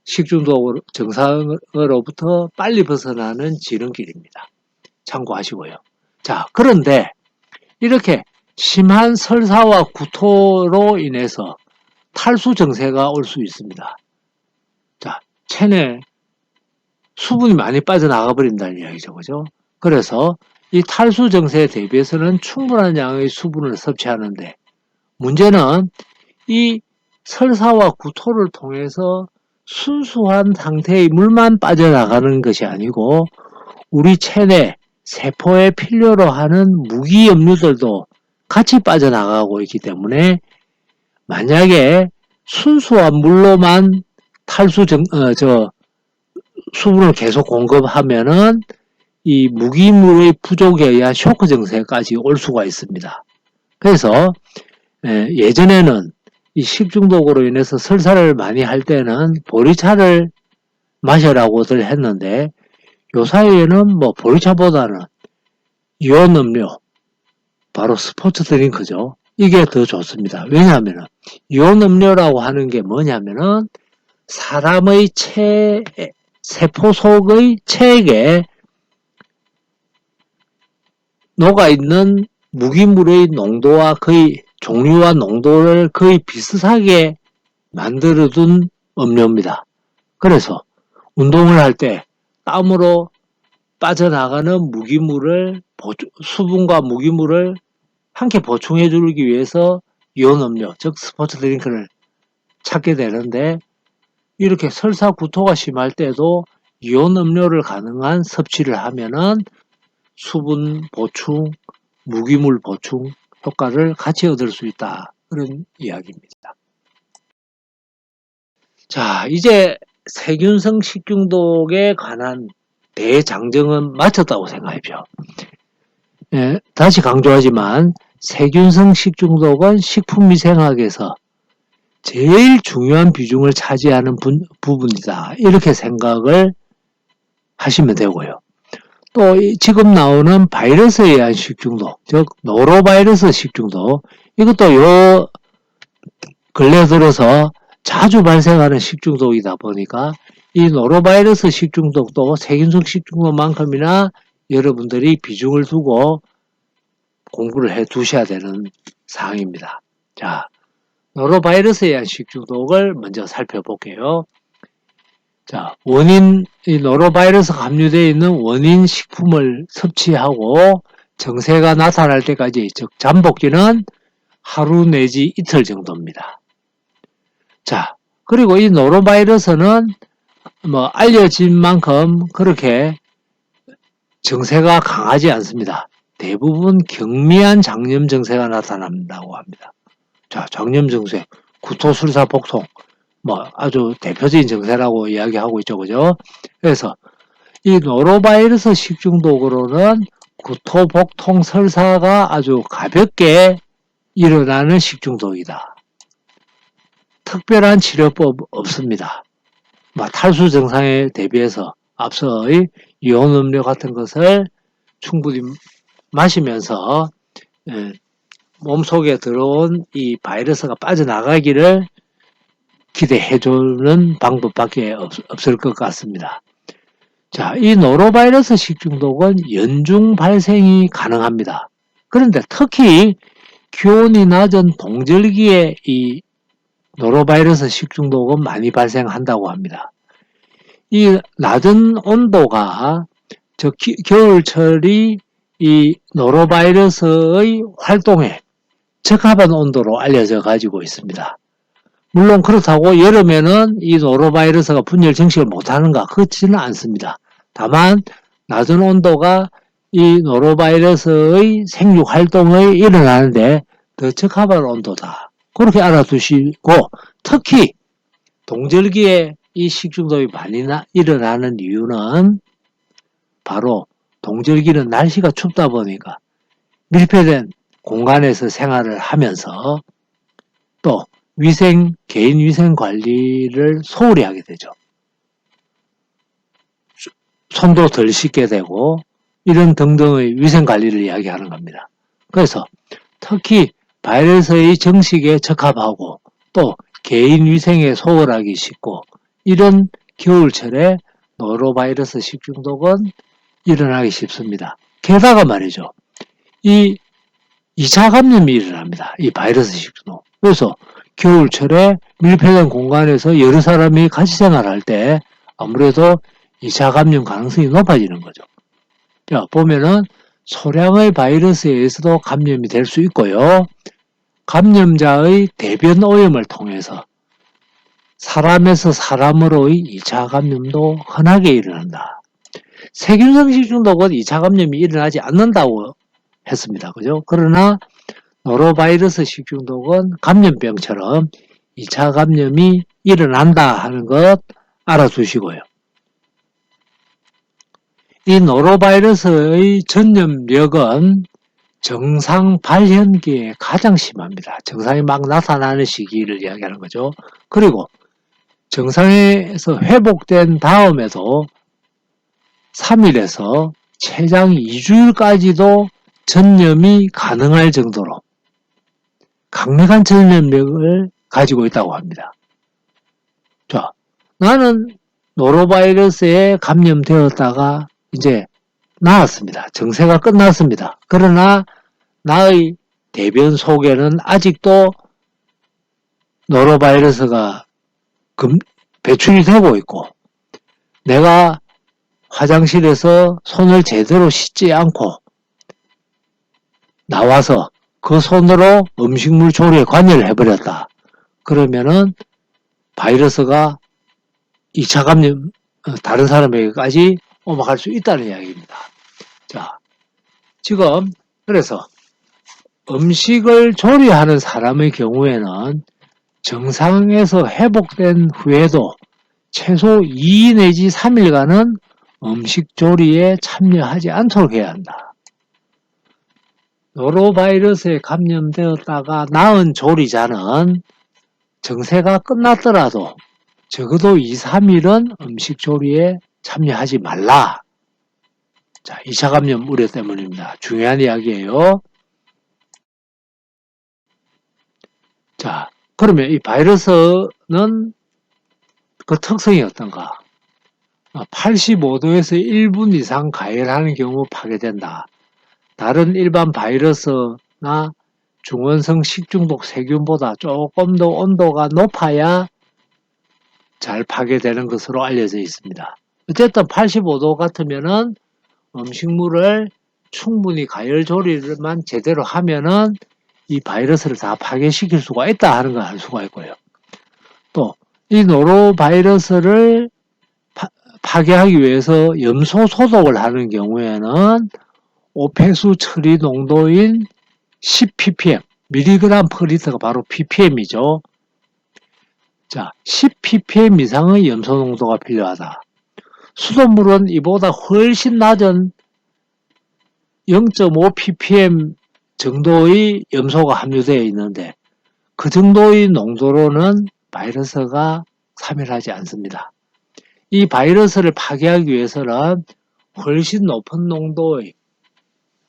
식중독 증상으로부터 빨리 벗어나는 지름길입니다. 참고하시고요. 자, 그런데 이렇게 심한 설사와 구토로 인해서 탈수 증세가 올 수 있습니다. 자, 체내 수분이 많이 빠져나가 버린다는 이야기죠. 그죠? 그래서 이 탈수 증세에 대비해서는 충분한 양의 수분을 섭취하는데, 문제는 이 설사와 구토를 통해서 순수한 상태의 물만 빠져나가는 것이 아니고 우리 체내 세포에 필요로 하는 무기염류들도 같이 빠져나가고 있기 때문에 만약에 순수한 물로만 수분을 계속 공급하면은 이 무기물의 부족에 의한 쇼크 증세까지 올 수가 있습니다. 그래서 예전에는 이 식중독으로 인해서 설사를 많이 할 때는 보리차를 마셔라고들 했는데 요 사이에는 뭐 보리차보다는 이온 음료, 바로 스포츠 드링크죠. 이게 더 좋습니다. 왜냐하면 이온 음료라고 하는 게 뭐냐면은 사람의 세포 속의 체액에 녹아있는 무기물의 농도와 거의 종류와 농도를 거의 비슷하게 만들어둔 음료입니다. 그래서 운동을 할 때 땀으로 빠져나가는 무기물을 수분과 무기물을 함께 보충해 주기 위해서 이온 음료, 즉 스포츠 드링크를 찾게 되는데 이렇게 설사 구토가 심할 때도 이온 음료를 가능한 섭취를 하면은 수분 보충, 무기물 보충 효과를 같이 얻을 수 있다. 그런 이야기입니다. 자, 이제 세균성 식중독에 관한 대장정은 마쳤다고 생각해요. 다시 강조하지만 세균성 식중독은 식품위생학에서 제일 중요한 비중을 차지하는 부분이다. 이렇게 생각을 하시면 되고요. 또 지금 나오는 바이러스에 의한 식중독, 즉 노로바이러스 식중독, 이것도 요 근래 들어서 자주 발생하는 식중독이다 보니까 이 노로바이러스 식중독도 세균성 식중독만큼이나 여러분들이 비중을 두고 공부를 해 두셔야 되는 사항입니다. 자, 노로바이러스에 의한 식중독을 먼저 살펴볼게요. 자, 이 노로바이러스가 함유되어 있는 원인 식품을 섭취하고 증세가 나타날 때까지, 즉 잠복기는 하루 내지 이틀 정도입니다. 자, 그리고 이 노로바이러스는 알려진 만큼 그렇게 증세가 강하지 않습니다. 대부분 경미한 장염 증세가 나타난다고 합니다. 자, 장염 증세, 구토술사 복통, 아주 대표적인 증세라고 이야기하고 있죠, 그죠? 그래서 이 노로바이러스 식중독으로는 구토, 복통, 설사가 아주 가볍게 일어나는 식중독이다. 특별한 치료법 없습니다. 탈수 증상에 대비해서 앞서의 이온 음료 같은 것을 충분히 마시면서 몸속에 들어온 이 바이러스가 빠져나가기를 기대해주는 방법밖에 없을 것 같습니다. 자, 이 노로바이러스 식중독은 연중 발생이 가능합니다. 그런데 특히 기온이 낮은 동절기에 이 노로바이러스 식중독은 많이 발생한다고 합니다. 이 낮은 온도가 겨울철이 이 노로바이러스의 활동에 적합한 온도로 알려져 가지고 있습니다. 물론 그렇다고 여름에는 이 노로바이러스가 분열 증식을 못하는가 그렇지는 않습니다. 다만 낮은 온도가 이 노로바이러스의 생육 활동을 일어나는데 더 적합한 온도다. 그렇게 알아두시고 특히 동절기에 이 식중독이 많이 일어나는 이유는 바로 동절기는 날씨가 춥다 보니까 밀폐된 공간에서 생활을 하면서 또 개인 위생 관리를 소홀히 하게 되죠. 손도 덜 씻게 되고 이런 등등의 위생 관리를 이야기하는 겁니다. 그래서 특히 바이러스의 정식에 적합하고 또 개인 위생에 소홀하기 쉽고 이런 겨울철에 노로바이러스 식중독은 일어나기 쉽습니다. 게다가 말이죠. 이 2차 감염이 일어납니다. 이 바이러스 식중독. 그래서 겨울철에 밀폐된 공간에서 여러 사람이 같이 생활할 때 아무래도 2차 감염 가능성이 높아지는 거죠. 자, 보면은 소량의 바이러스에 의해서도 감염이 될 수 있고요. 감염자의 대변 오염을 통해서 사람에서 사람으로의 2차 감염도 흔하게 일어난다. 세균성 식중독은 2차 감염이 일어나지 않는다고 했습니다. 그죠? 그러나 노로바이러스 식중독은 감염병처럼 2차 감염이 일어난다 하는 것 알아두시고요. 이 노로바이러스의 전염력은 정상 발현기에 가장 심합니다. 정상이 막 나타나는 시기를 이야기하는 거죠. 그리고 정상에서 회복된 다음에도 3일에서 최장 2주일까지도 전염이 가능할 정도로 강력한 전염력을 가지고 있다고 합니다. 자, 나는 노로바이러스에 감염되었다가 이제 나았습니다. 증세가 끝났습니다. 그러나 나의 대변 속에는 아직도 노로바이러스가 배출이 되고 있고, 내가 화장실에서 손을 제대로 씻지 않고 나와서 그 손으로 음식물 조리에 관여를 해버렸다. 그러면은 바이러스가 2차 감염, 다른 사람에게까지 오막할 수 있다는 이야기입니다. 자, 지금 그래서 음식을 조리하는 사람의 경우에는 정상에서 회복된 후에도 최소 2 내지 3일간은 음식 조리에 참여하지 않도록 해야 한다. 노로바이러스에 감염되었다가 나은 조리자는 증세가 끝났더라도 적어도 2, 3일은 음식 조리에 참여하지 말라. 자, 2차 감염 우려 때문입니다. 중요한 이야기예요. 자, 그러면 이 바이러스는 그 특성이 어떤가? 85도에서 1분 이상 가열하는 경우 파괴된다. 다른 일반 바이러스나 중원성 식중독 세균보다 조금 더 온도가 높아야 잘 파괴되는 것으로 알려져 있습니다. 어쨌든 85도 같으면은 음식물을 충분히 가열 조리를만 제대로 하면은 이 바이러스를 다 파괴시킬 수가 있다 하는 걸 알 수가 있고요. 또 이 노로바이러스를 파괴하기 위해서 염소 소독을 하는 경우에는 오폐수 처리 농도인 10ppm, 밀리그램 퍼 리터가 바로 ppm이죠. 자, 10ppm 이상의 염소 농도가 필요하다. 수돗물은 이보다 훨씬 낮은 0.5ppm 정도의 염소가 함유되어 있는데 그 정도의 농도로는 바이러스가 사멸하지 않습니다. 이 바이러스를 파괴하기 위해서는 훨씬 높은 농도의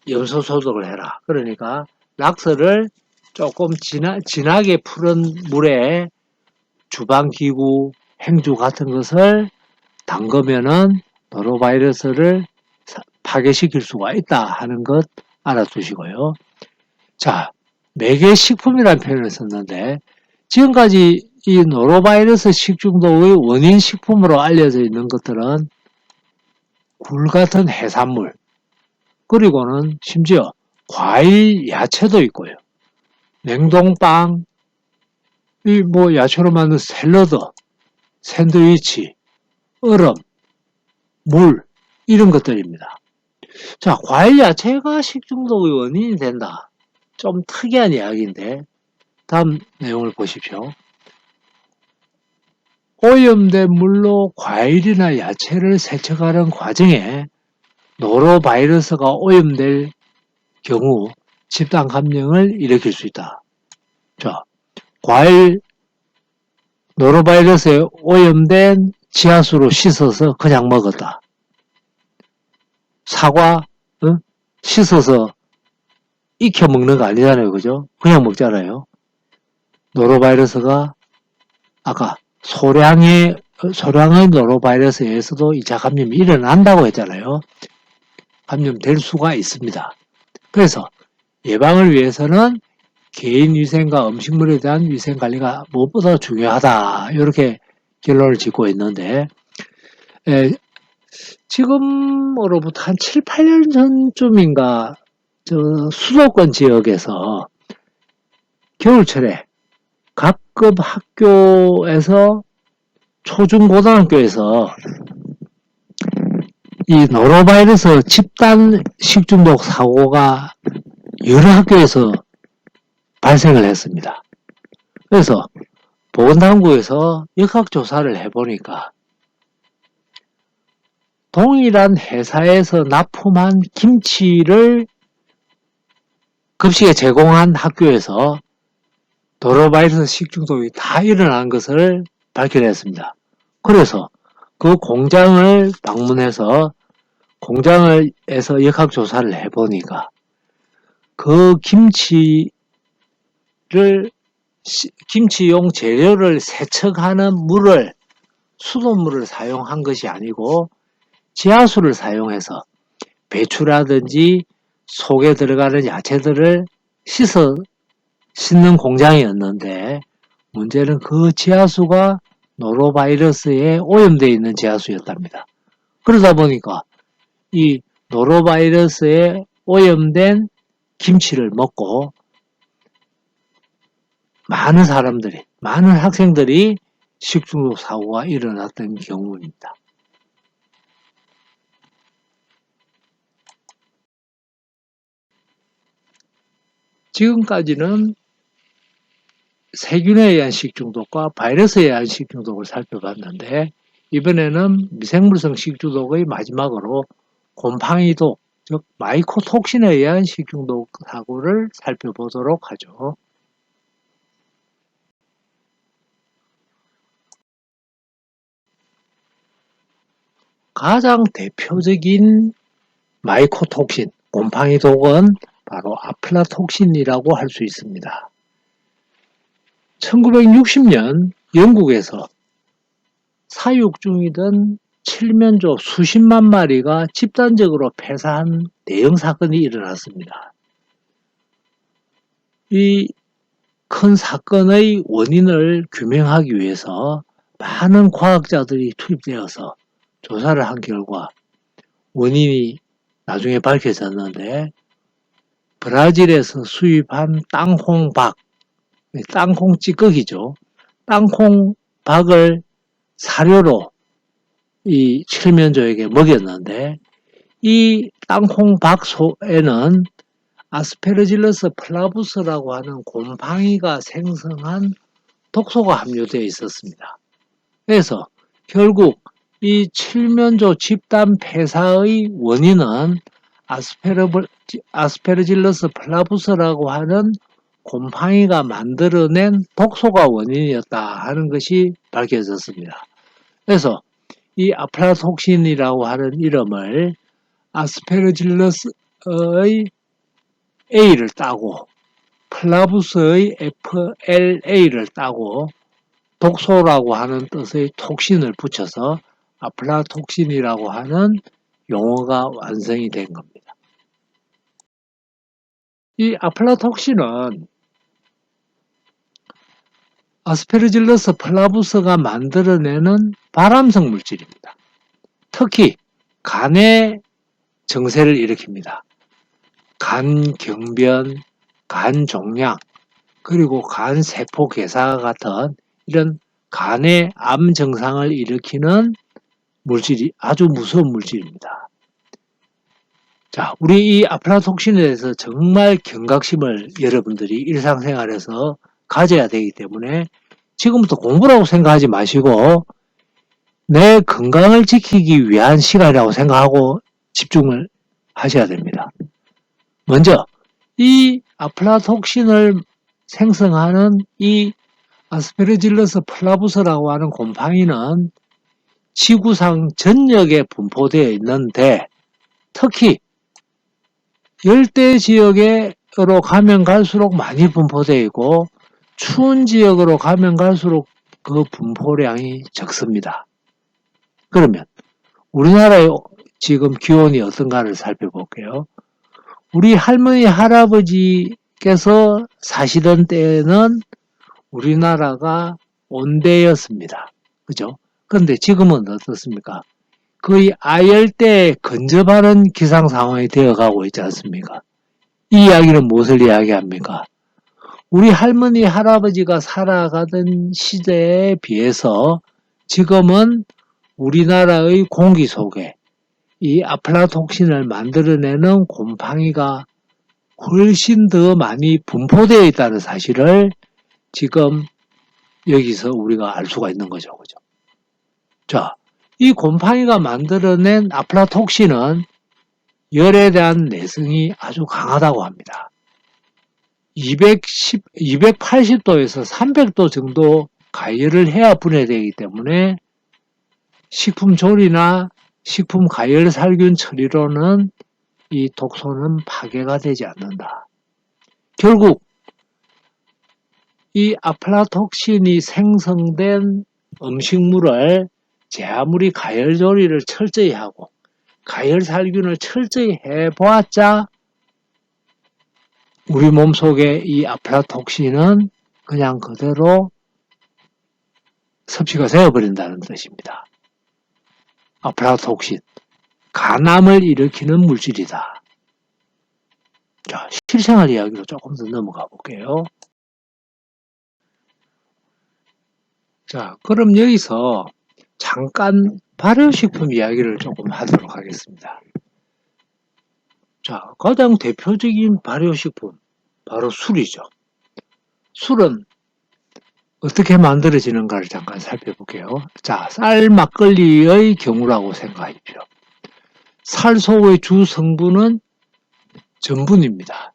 염소 소독을 해라. 그러니까 락스를 조금 진하게 푸른 물에 주방기구, 행주 같은 것을 담그면은 노로바이러스를 파괴시킬 수가 있다 하는 것 알아두시고요. 자, 매개식품이라는 표현을 썼는데 지금까지 이 노로바이러스 식중독의 원인 식품으로 알려져 있는 것들은 굴 같은 해산물, 그리고는 심지어 과일, 야채도 있고요. 냉동빵, 야채로 만든 샐러드, 샌드위치, 얼음, 물, 이런 것들입니다. 자, 과일, 야채가 식중독의 원인이 된다. 좀 특이한 이야기인데 다음 내용을 보십시오. 오염된 물로 과일이나 야채를 세척하는 과정에 노로바이러스가 오염될 경우 집단 감염을 일으킬 수 있다. 자, 과일 노로바이러스에 오염된 지하수로 씻어서 그냥 먹었다. 사과 씻어서 익혀 먹는 거 아니잖아요. 그죠? 그냥 먹잖아요. 노로바이러스가 아까 소량의 노로바이러스에 의해서도 2차 감염이 일어난다고 했잖아요. 감염될 수가 있습니다. 그래서 예방을 위해서는 개인 위생과 음식물에 대한 위생 관리가 무엇보다 중요하다. 이렇게 결론을 짓고 있는데 지금으로부터 한 7, 8년 전쯤인가 수도권 지역에서 겨울철에 각급 학교에서 초중고등학교에서 이 노로바이러스 집단 식중독 사고가 여러 학교에서 발생을 했습니다. 그래서 보건당국에서 역학조사를 해보니까 동일한 회사에서 납품한 김치를 급식에 제공한 학교에서 노로바이러스 식중독이 다 일어난 것을 밝혀냈습니다. 그래서 그 공장을 방문해서 공장에서 역학조사를 해보니까 그 김치용 재료를 세척하는 물을 수돗물을 사용한 것이 아니고 지하수를 사용해서 배추라든지 속에 들어가는 야채들을 씻는 공장이었는데 문제는 그 지하수가 노로바이러스에 오염되어 있는 지하수였답니다. 그러다 보니까 이 노로바이러스에 오염된 김치를 먹고 많은 학생들이 식중독 사고가 일어났던 경우입니다. 지금까지는 세균에 의한 식중독과 바이러스에 의한 식중독을 살펴봤는데 이번에는 미생물성 식중독의 마지막으로 곰팡이독, 즉 마이코톡신에 의한 식중독 사고를 살펴보도록 하죠. 가장 대표적인 마이코톡신, 곰팡이독은 바로 아플라톡신이라고 할 수 있습니다. 1960년 영국에서 사육 중이던 칠면조 수십만 마리가 집단적으로 폐사한 대형 사건이 일어났습니다. 이 큰 사건의 원인을 규명하기 위해서 많은 과학자들이 투입되어서 조사를 한 결과 원인이 나중에 밝혀졌는데 브라질에서 수입한 땅콩박, 땅콩 찌꺼기죠. 땅콩박을 사료로 이 칠면조에게 먹였는데 이 땅콩박 속에는 아스페르질러스 플라부스라고 하는 곰팡이가 생성한 독소가 함유되어 있었습니다. 그래서 결국 이 칠면조 집단 폐사의 원인은 아스페르질러스 플라부스라고 하는 곰팡이가 만들어낸 독소가 원인이었다 하는 것이 밝혀졌습니다. 그래서 이 아플라톡신이라고 하는 이름을 아스페르질러스의 A를 따고 플라부스의 FLA를 따고 독소라고 하는 뜻의 톡신을 붙여서 아플라톡신이라고 하는 용어가 완성이 된 겁니다. 이 아플라톡신은 아스페르질러스 플라부스가 만들어내는 발암성 물질입니다. 특히 간의 증세를 일으킵니다. 간 경변, 간 종양, 그리고 간 세포 괴사 같은 이런 간의 암 증상을 일으키는 물질이 아주 무서운 물질입니다. 자, 우리 이 아플라톡신에 대해서 정말 경각심을 여러분들이 일상생활에서 가져야 되기 때문에 지금부터 공부라고 생각하지 마시고 내 건강을 지키기 위한 시간이라고 생각하고 집중을 하셔야 됩니다. 먼저 이 아플라톡신을 생성하는 이 아스페르질러스 플라부스라고 하는 곰팡이는 지구상 전역에 분포되어 있는데 특히 열대 지역으로 가면 갈수록 많이 분포되어 있고 추운 지역으로 가면 갈수록 그 분포량이 적습니다. 그러면 우리나라의 지금 기온이 어떤가를 살펴볼게요. 우리 할머니 할아버지께서 사시던 때는 우리나라가 온대였습니다. 그죠? 그런데 지금은 어떻습니까? 거의 아열대에 근접하는 기상 상황이 되어가고 있지 않습니까? 이 이야기는 무엇을 이야기합니까? 우리 할머니 할아버지가 살아가던 시대에 비해서 지금은 우리나라의 공기 속에 이 아플라톡신을 만들어내는 곰팡이가 훨씬 더 많이 분포되어 있다는 사실을 지금 여기서 우리가 알 수가 있는 거죠. 그죠? 자, 이 곰팡이가 만들어낸 아플라톡신은 열에 대한 내성이 아주 강하다고 합니다. 280도에서 300도 정도 가열을 해야 분해되기 때문에 식품 조리나 식품 가열 살균 처리로는 이 독소는 파괴가 되지 않는다. 결국 이 아플라톡신이 생성된 음식물을 제 아무리 가열 조리를 철저히 하고 가열 살균을 철저히 해보았자 우리 몸속에 이 아플라톡신은 그냥 그대로 섭취가 되어버린다는 뜻입니다. 아플라톡신, 간암을 일으키는 물질이다. 자, 실생활 이야기로 조금 더 넘어가 볼게요. 자, 그럼 여기서 잠깐 발효식품 이야기를 조금 하도록 하겠습니다. 자, 가장 대표적인 발효식품, 바로 술이죠. 술은 어떻게 만들어지는가를 잠깐 살펴볼게요. 자, 쌀 막걸리의 경우라고 생각하십시오. 쌀 속의 주 성분은 전분입니다.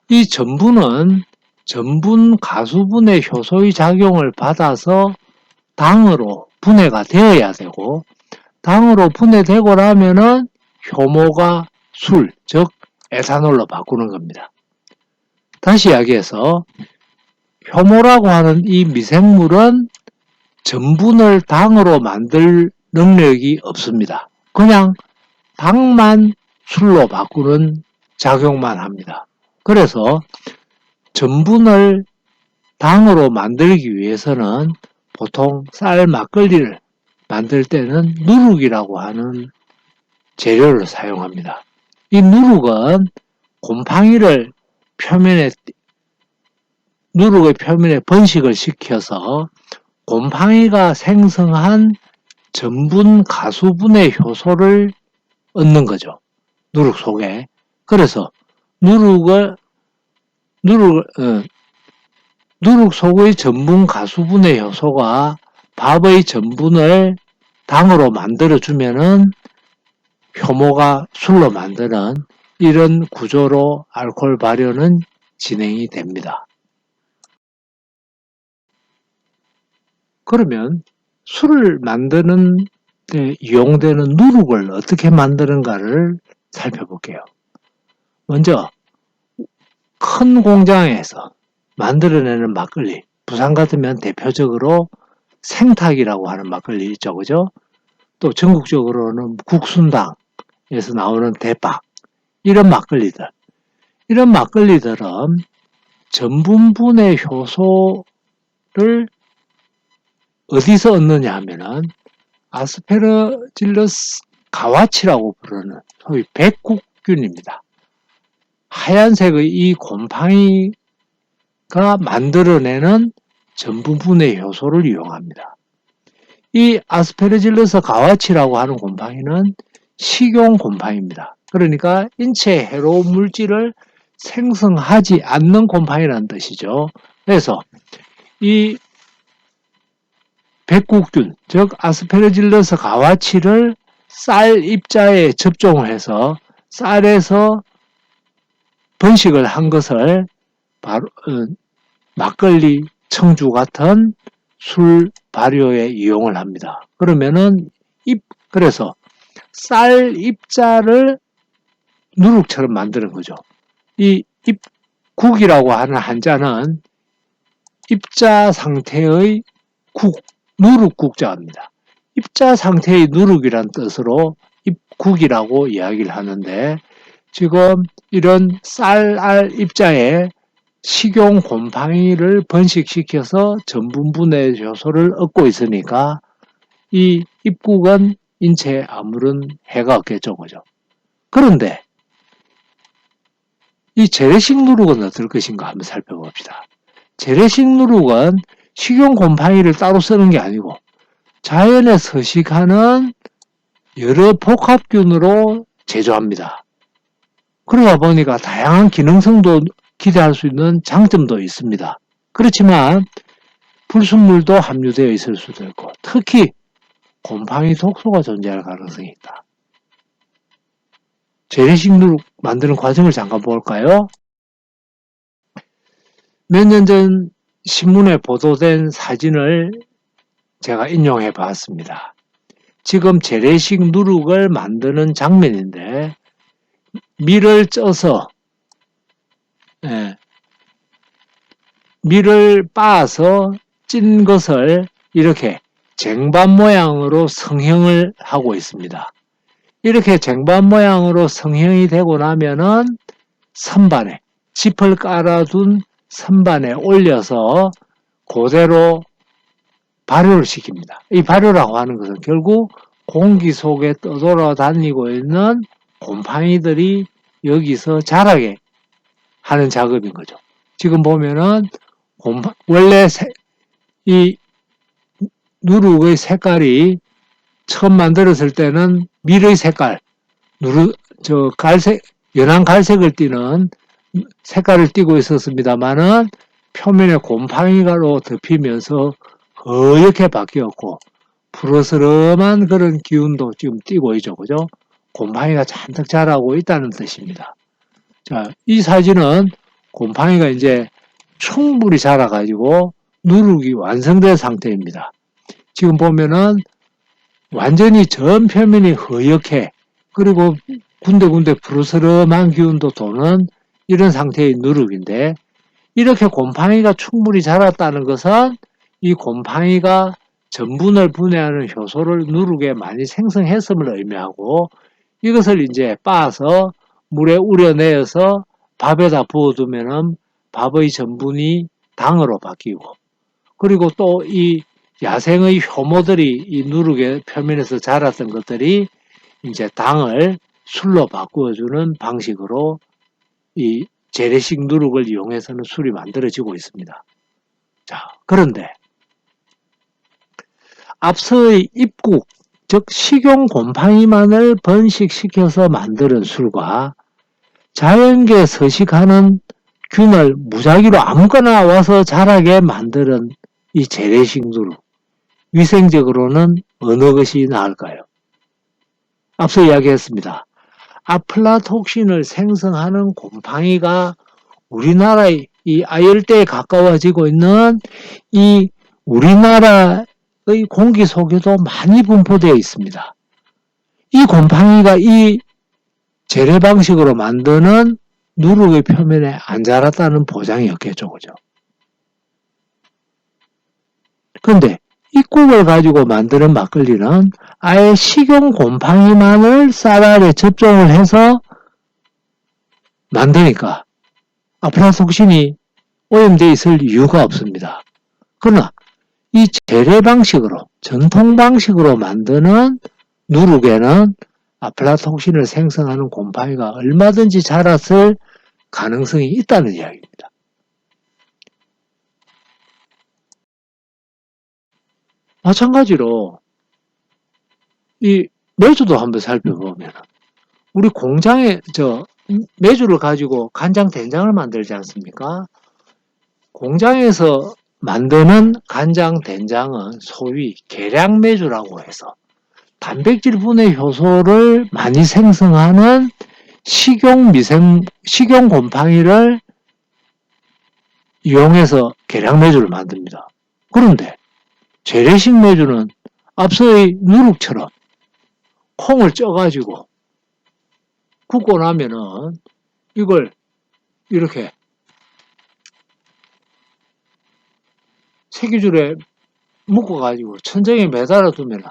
이 전분은 전분 가수분해 효소의 작용을 받아서 당으로 분해가 되어야 되고, 당으로 분해되고 나면은 효모가 술, 즉 에탄올로 바꾸는 겁니다. 다시 이야기해서 효모라고 하는 이 미생물은 전분을 당으로 만들 능력이 없습니다. 그냥 당만 술로 바꾸는 작용만 합니다. 그래서 전분을 당으로 만들기 위해서는 보통 쌀 막걸리를 만들 때는 누룩이라고 하는 재료를 사용합니다. 이 누룩은 곰팡이를 누룩의 표면에 번식을 시켜서 곰팡이가 생성한 전분 가수분해 효소를 얻는 거죠. 누룩 속에. 그래서 누룩 속의 전분 가수분해 효소가 밥의 전분을 당으로 만들어주면은 효모가 술로 만드는 이런 구조로 알코올 발효는 진행이 됩니다. 그러면 술을 만드는 데 이용되는 누룩을 어떻게 만드는가를 살펴볼게요. 먼저 큰 공장에서 만들어내는 막걸리, 부산 같으면 대표적으로 생탁이라고 하는 막걸리 있죠, 그죠? 또 전국적으로는 국순당에서 나오는 대박, 이런 막걸리들은 전분분해 효소를 어디서 얻느냐 하면은 아스페러질러스 가와치라고 부르는 소위 백국균입니다. 하얀색의 이 곰팡이가 만들어내는 전분분해 효소를 이용합니다. 이 아스페러질러스 가와치라고 하는 곰팡이는 식용 곰팡이입니다. 그러니까 인체에 해로운 물질을 생성하지 않는 곰팡이라는 뜻이죠. 그래서 이 백국균, 즉 아스페러질러스 가와치를 쌀 입자에 접종을 해서 쌀에서 번식을 한 것을 바로 막걸리, 청주 같은 술 발효에 이용을 합니다. 그러면은 그래서 쌀 입자를 누룩처럼 만드는 거죠. 이 입국이라고 하는 한자는 입자 상태의 누룩국자입니다. 입자 상태의 누룩이란 뜻으로 입국이라고 이야기를 하는데, 지금 이런 쌀알 입자에 식용 곰팡이를 번식시켜서 전분분해 효소를 얻고 있으니까 이 입국은 인체에 아무런 해가 없겠죠, 그죠? 그런데 이 재래식 누룩은 어떨 것인가 한번 살펴봅시다. 재래식 누룩은 식용 곰팡이를 따로 쓰는 게 아니고 자연에 서식하는 여러 복합균으로 제조합니다. 그러다 보니까 다양한 기능성도 기대할 수 있는 장점도 있습니다. 그렇지만 불순물도 함유되어 있을 수도 있고 특히 곰팡이 독소가 존재할 가능성이 있다. 재래식 누룩 만드는 과정을 잠깐 볼까요? 몇 년 전 신문에 보도된 사진을 제가 인용해 봤습니다. 지금 재래식 누룩을 만드는 장면인데 밀을 쪄서 밀을 빻아서 찐 것을 이렇게 쟁반 모양으로 성형을 하고 있습니다. 이렇게 쟁반 모양으로 성형이 되고 나면은 선반에 짚을 깔아둔 선반에 올려서 그대로 발효를 시킵니다. 이 발효라고 하는 것은 결국 공기 속에 떠돌아다니고 있는 곰팡이들이 여기서 자라게 하는 작업인 거죠. 지금 보면은 원래 이 누룩의 색깔이 처음 만들었을 때는 밀의 색깔, 갈색, 연한 갈색을 띠는 색깔을 띠고 있었습니다만은 표면에 곰팡이가로 덮이면서 허옇게 바뀌었고 푸르스름한 그런 기운도 지금 띠고 있죠. 그죠? 곰팡이가 잔뜩 자라고 있다는 뜻입니다. 자, 이 사진은 곰팡이가 이제 충분히 자라가지고 누룩이 완성된 상태입니다. 지금 보면은 완전히 전 표면이 허옇게 그리고 군데군데 푸르스름한 기운도 도는 이런 상태의 누룩인데 이렇게 곰팡이가 충분히 자랐다는 것은 이 곰팡이가 전분을 분해하는 효소를 누룩에 많이 생성했음을 의미하고 이것을 이제 빻아서 물에 우려내어서 밥에다 부어두면은 밥의 전분이 당으로 바뀌고 그리고 또 이 야생의 효모들이 이 누룩의 표면에서 자랐던 것들이 이제 당을 술로 바꾸어주는 방식으로 이 재래식 누룩을 이용해서는 술이 만들어지고 있습니다. 자, 그런데 앞서의 입국, 즉 식용 곰팡이만을 번식시켜서 만드는 술과 자연계에 서식하는 균을 무작위로 아무거나 와서 자라게 만드는 이 재래식 누룩, 위생적으로는 어느 것이 나을까요? 앞서 이야기했습니다. 아플라톡신을 생성하는 곰팡이가 우리나라의 이 아열대에 가까워지고 있는 이 우리나라의 공기 속에도 많이 분포되어 있습니다. 이 곰팡이가 이 재래 방식으로 만드는 누룩의 표면에 안 자랐다는 보장이 없겠죠. 그죠? 그런데 입국을 가지고 만드는 막걸리는 아예 식용 곰팡이만을 쌀알에 접종을 해서 만드니까 아플라톡신이 오염되어 있을 이유가 없습니다. 그러나 이 재래 방식으로 전통 방식으로 만드는 누룩에는 아플라톡신을 생성하는 곰팡이가 얼마든지 자랐을 가능성이 있다는 이야기입니다. 마찬가지로 이 메주도 한번 살펴보면 우리 공장에 메주를 가지고 간장 된장을 만들지 않습니까? 공장에서 만드는 간장 된장은 소위 계량 메주라고 해서 단백질 분해 효소를 많이 생성하는 식용 곰팡이를 이용해서 계량 메주를 만듭니다. 그런데 재래식 메주는 앞서의 누룩처럼 콩을 쪄가지고 굽고 나면은 이걸 이렇게 세기줄에 묶어가지고 천장에 매달아 두면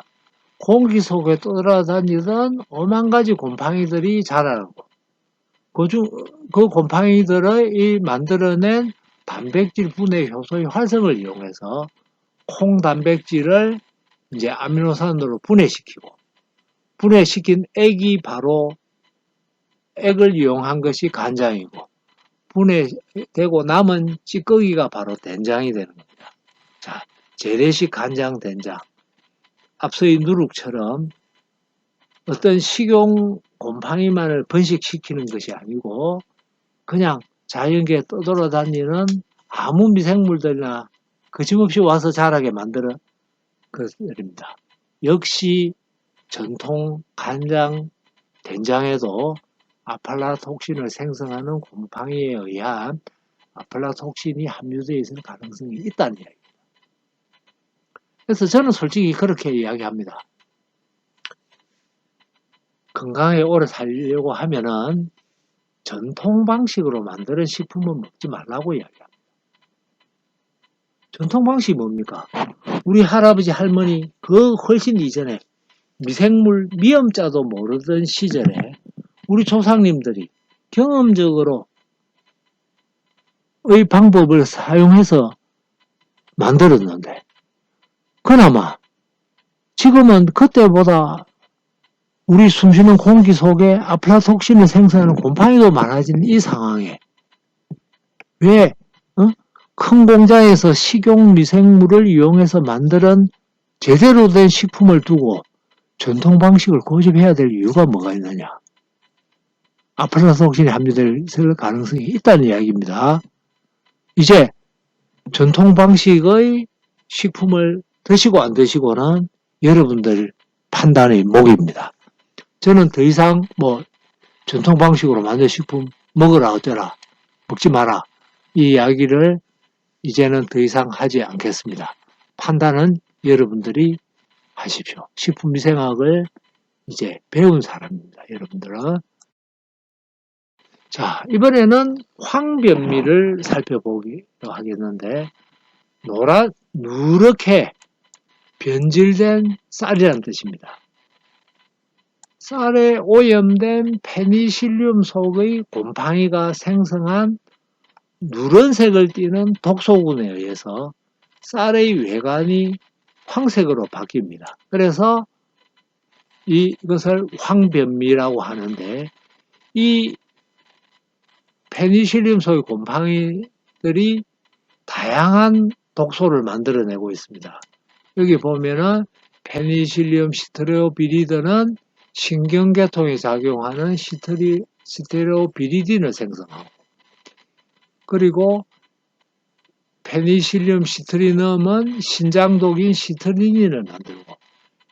공기 속에 떠돌아다니던 오만 가지 곰팡이들이 자라고 그 곰팡이들의 이 만들어낸 단백질 분해 효소의 활성을 이용해서 콩 단백질을 이제 아미노산으로 분해시키고 분해시킨 액이 바로 액을 이용한 것이 간장이고 분해되고 남은 찌꺼기가 바로 된장이 되는 겁니다. 자, 재래식 간장 된장 앞서의 누룩처럼 어떤 식용 곰팡이만을 번식시키는 것이 아니고 그냥 자연계에 떠돌아다니는 아무 미생물들이나 거침없이 와서 자라게 만드는 것들입니다. 역시 전통 간장, 된장에도 아팔라톡신을 생성하는 곰팡이에 의한 아팔라톡신이 함유되어 있을 가능성이 있다는 이야기입니다. 그래서 저는 솔직히 그렇게 이야기합니다. 건강하게 오래 살려고 하면은 전통 방식으로 만드는 식품은 먹지 말라고 이야기합니다. 전통 방식이 뭡니까? 우리 할아버지 할머니 그 훨씬 이전에 미생물 미염자도 모르던 시절에 우리 조상님들이 경험적으로 의 방법을 사용해서 만들었는데 그나마 지금은 그때보다 우리 숨쉬는 공기 속에 아플라톡신을 생성하는 곰팡이도 많아진 이 상황에 왜 큰 공장에서 식용 미생물을 이용해서 만드는 제대로 된 식품을 두고 전통 방식을 고집해야 될 이유가 뭐가 있느냐? 아플라톡신이 함유될 가능성이 있다는 이야기입니다. 이제 전통 방식의 식품을 드시고 안 드시고는 여러분들 판단의 몫입니다. 저는 더 이상 전통 방식으로 만든 식품 먹으라 어쩌라 먹지 마라 이 이야기를 이제는 더 이상 하지 않겠습니다. 판단은 여러분들이 하십시오. 식품위생학을 이제 배운 사람입니다. 여러분들은. 자, 이번에는 황변미를 살펴보기로 하겠는데 누렇게 변질된 쌀이라는 뜻입니다. 쌀에 오염된 페니실륨 속의 곰팡이가 생성한 누런색을 띠는 독소군에 의해서 쌀의 외관이 황색으로 바뀝니다. 그래서 이것을 황변미라고 하는데 이 페니실륨 속의 곰팡이들이 다양한 독소를 만들어내고 있습니다. 여기 보면은 페니실륨 시트레오비리드는 신경계통에 작용하는 시트레오비리딘을 생성하고 그리고 페니실륨 시트리넘은 신장독인 시트리닌을 만들고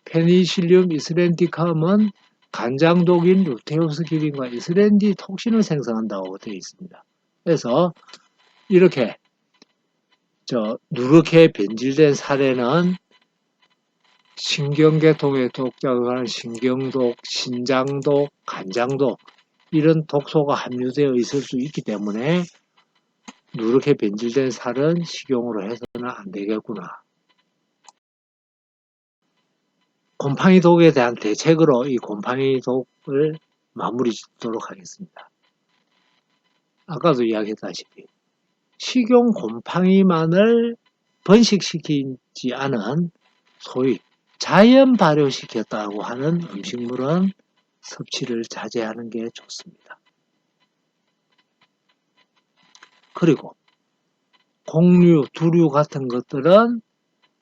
페니실륨 이슬렌티캅은 간장독인 루테우스 기린과 이슬렌디 톡신을 생성한다고 되어 있습니다. 그래서 이렇게 누렇게 변질된 쌀에는 신경계통에 독작용하는 신경독, 신장독, 간장독 이런 독소가 함유되어 있을 수 있기 때문에 누렇게 변질된 쌀은 식용으로 해서는 안 되겠구나. 곰팡이 독에 대한 대책으로 이 곰팡이 독을 마무리 짓도록 하겠습니다. 아까도 이야기했다시피 식용 곰팡이만을 번식시키지 않은 소위 자연 발효시켰다고 하는 음식물은 섭취를 자제하는 게 좋습니다. 그리고 곡류, 두류 같은 것들은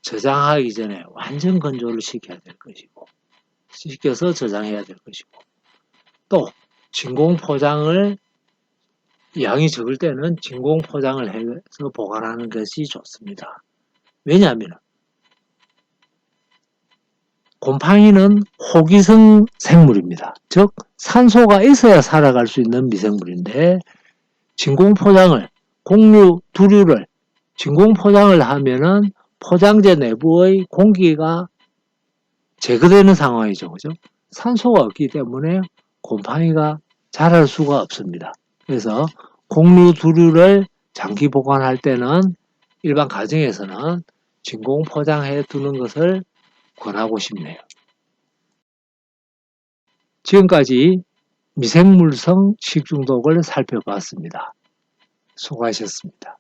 저장하기 전에 완전 건조를 시켜야 될 것이고 시켜서 저장해야 될 것이고 또 진공 포장을 양이 적을 때는 진공 포장을 해서 보관하는 것이 좋습니다. 왜냐하면 곰팡이는 호기성 생물입니다. 즉 산소가 있어야 살아갈 수 있는 미생물인데 진공 포장을 곡류, 두류를 진공 포장을 하면은 포장재 내부의 공기가 제거되는 상황이죠. 그죠? 산소가 없기 때문에 곰팡이가 자랄 수가 없습니다. 그래서 곡류, 두류를 장기 보관할 때는 일반 가정에서는 진공 포장해 두는 것을 권하고 싶네요. 지금까지 미생물성 식중독을 살펴봤습니다. 수고하셨습니다.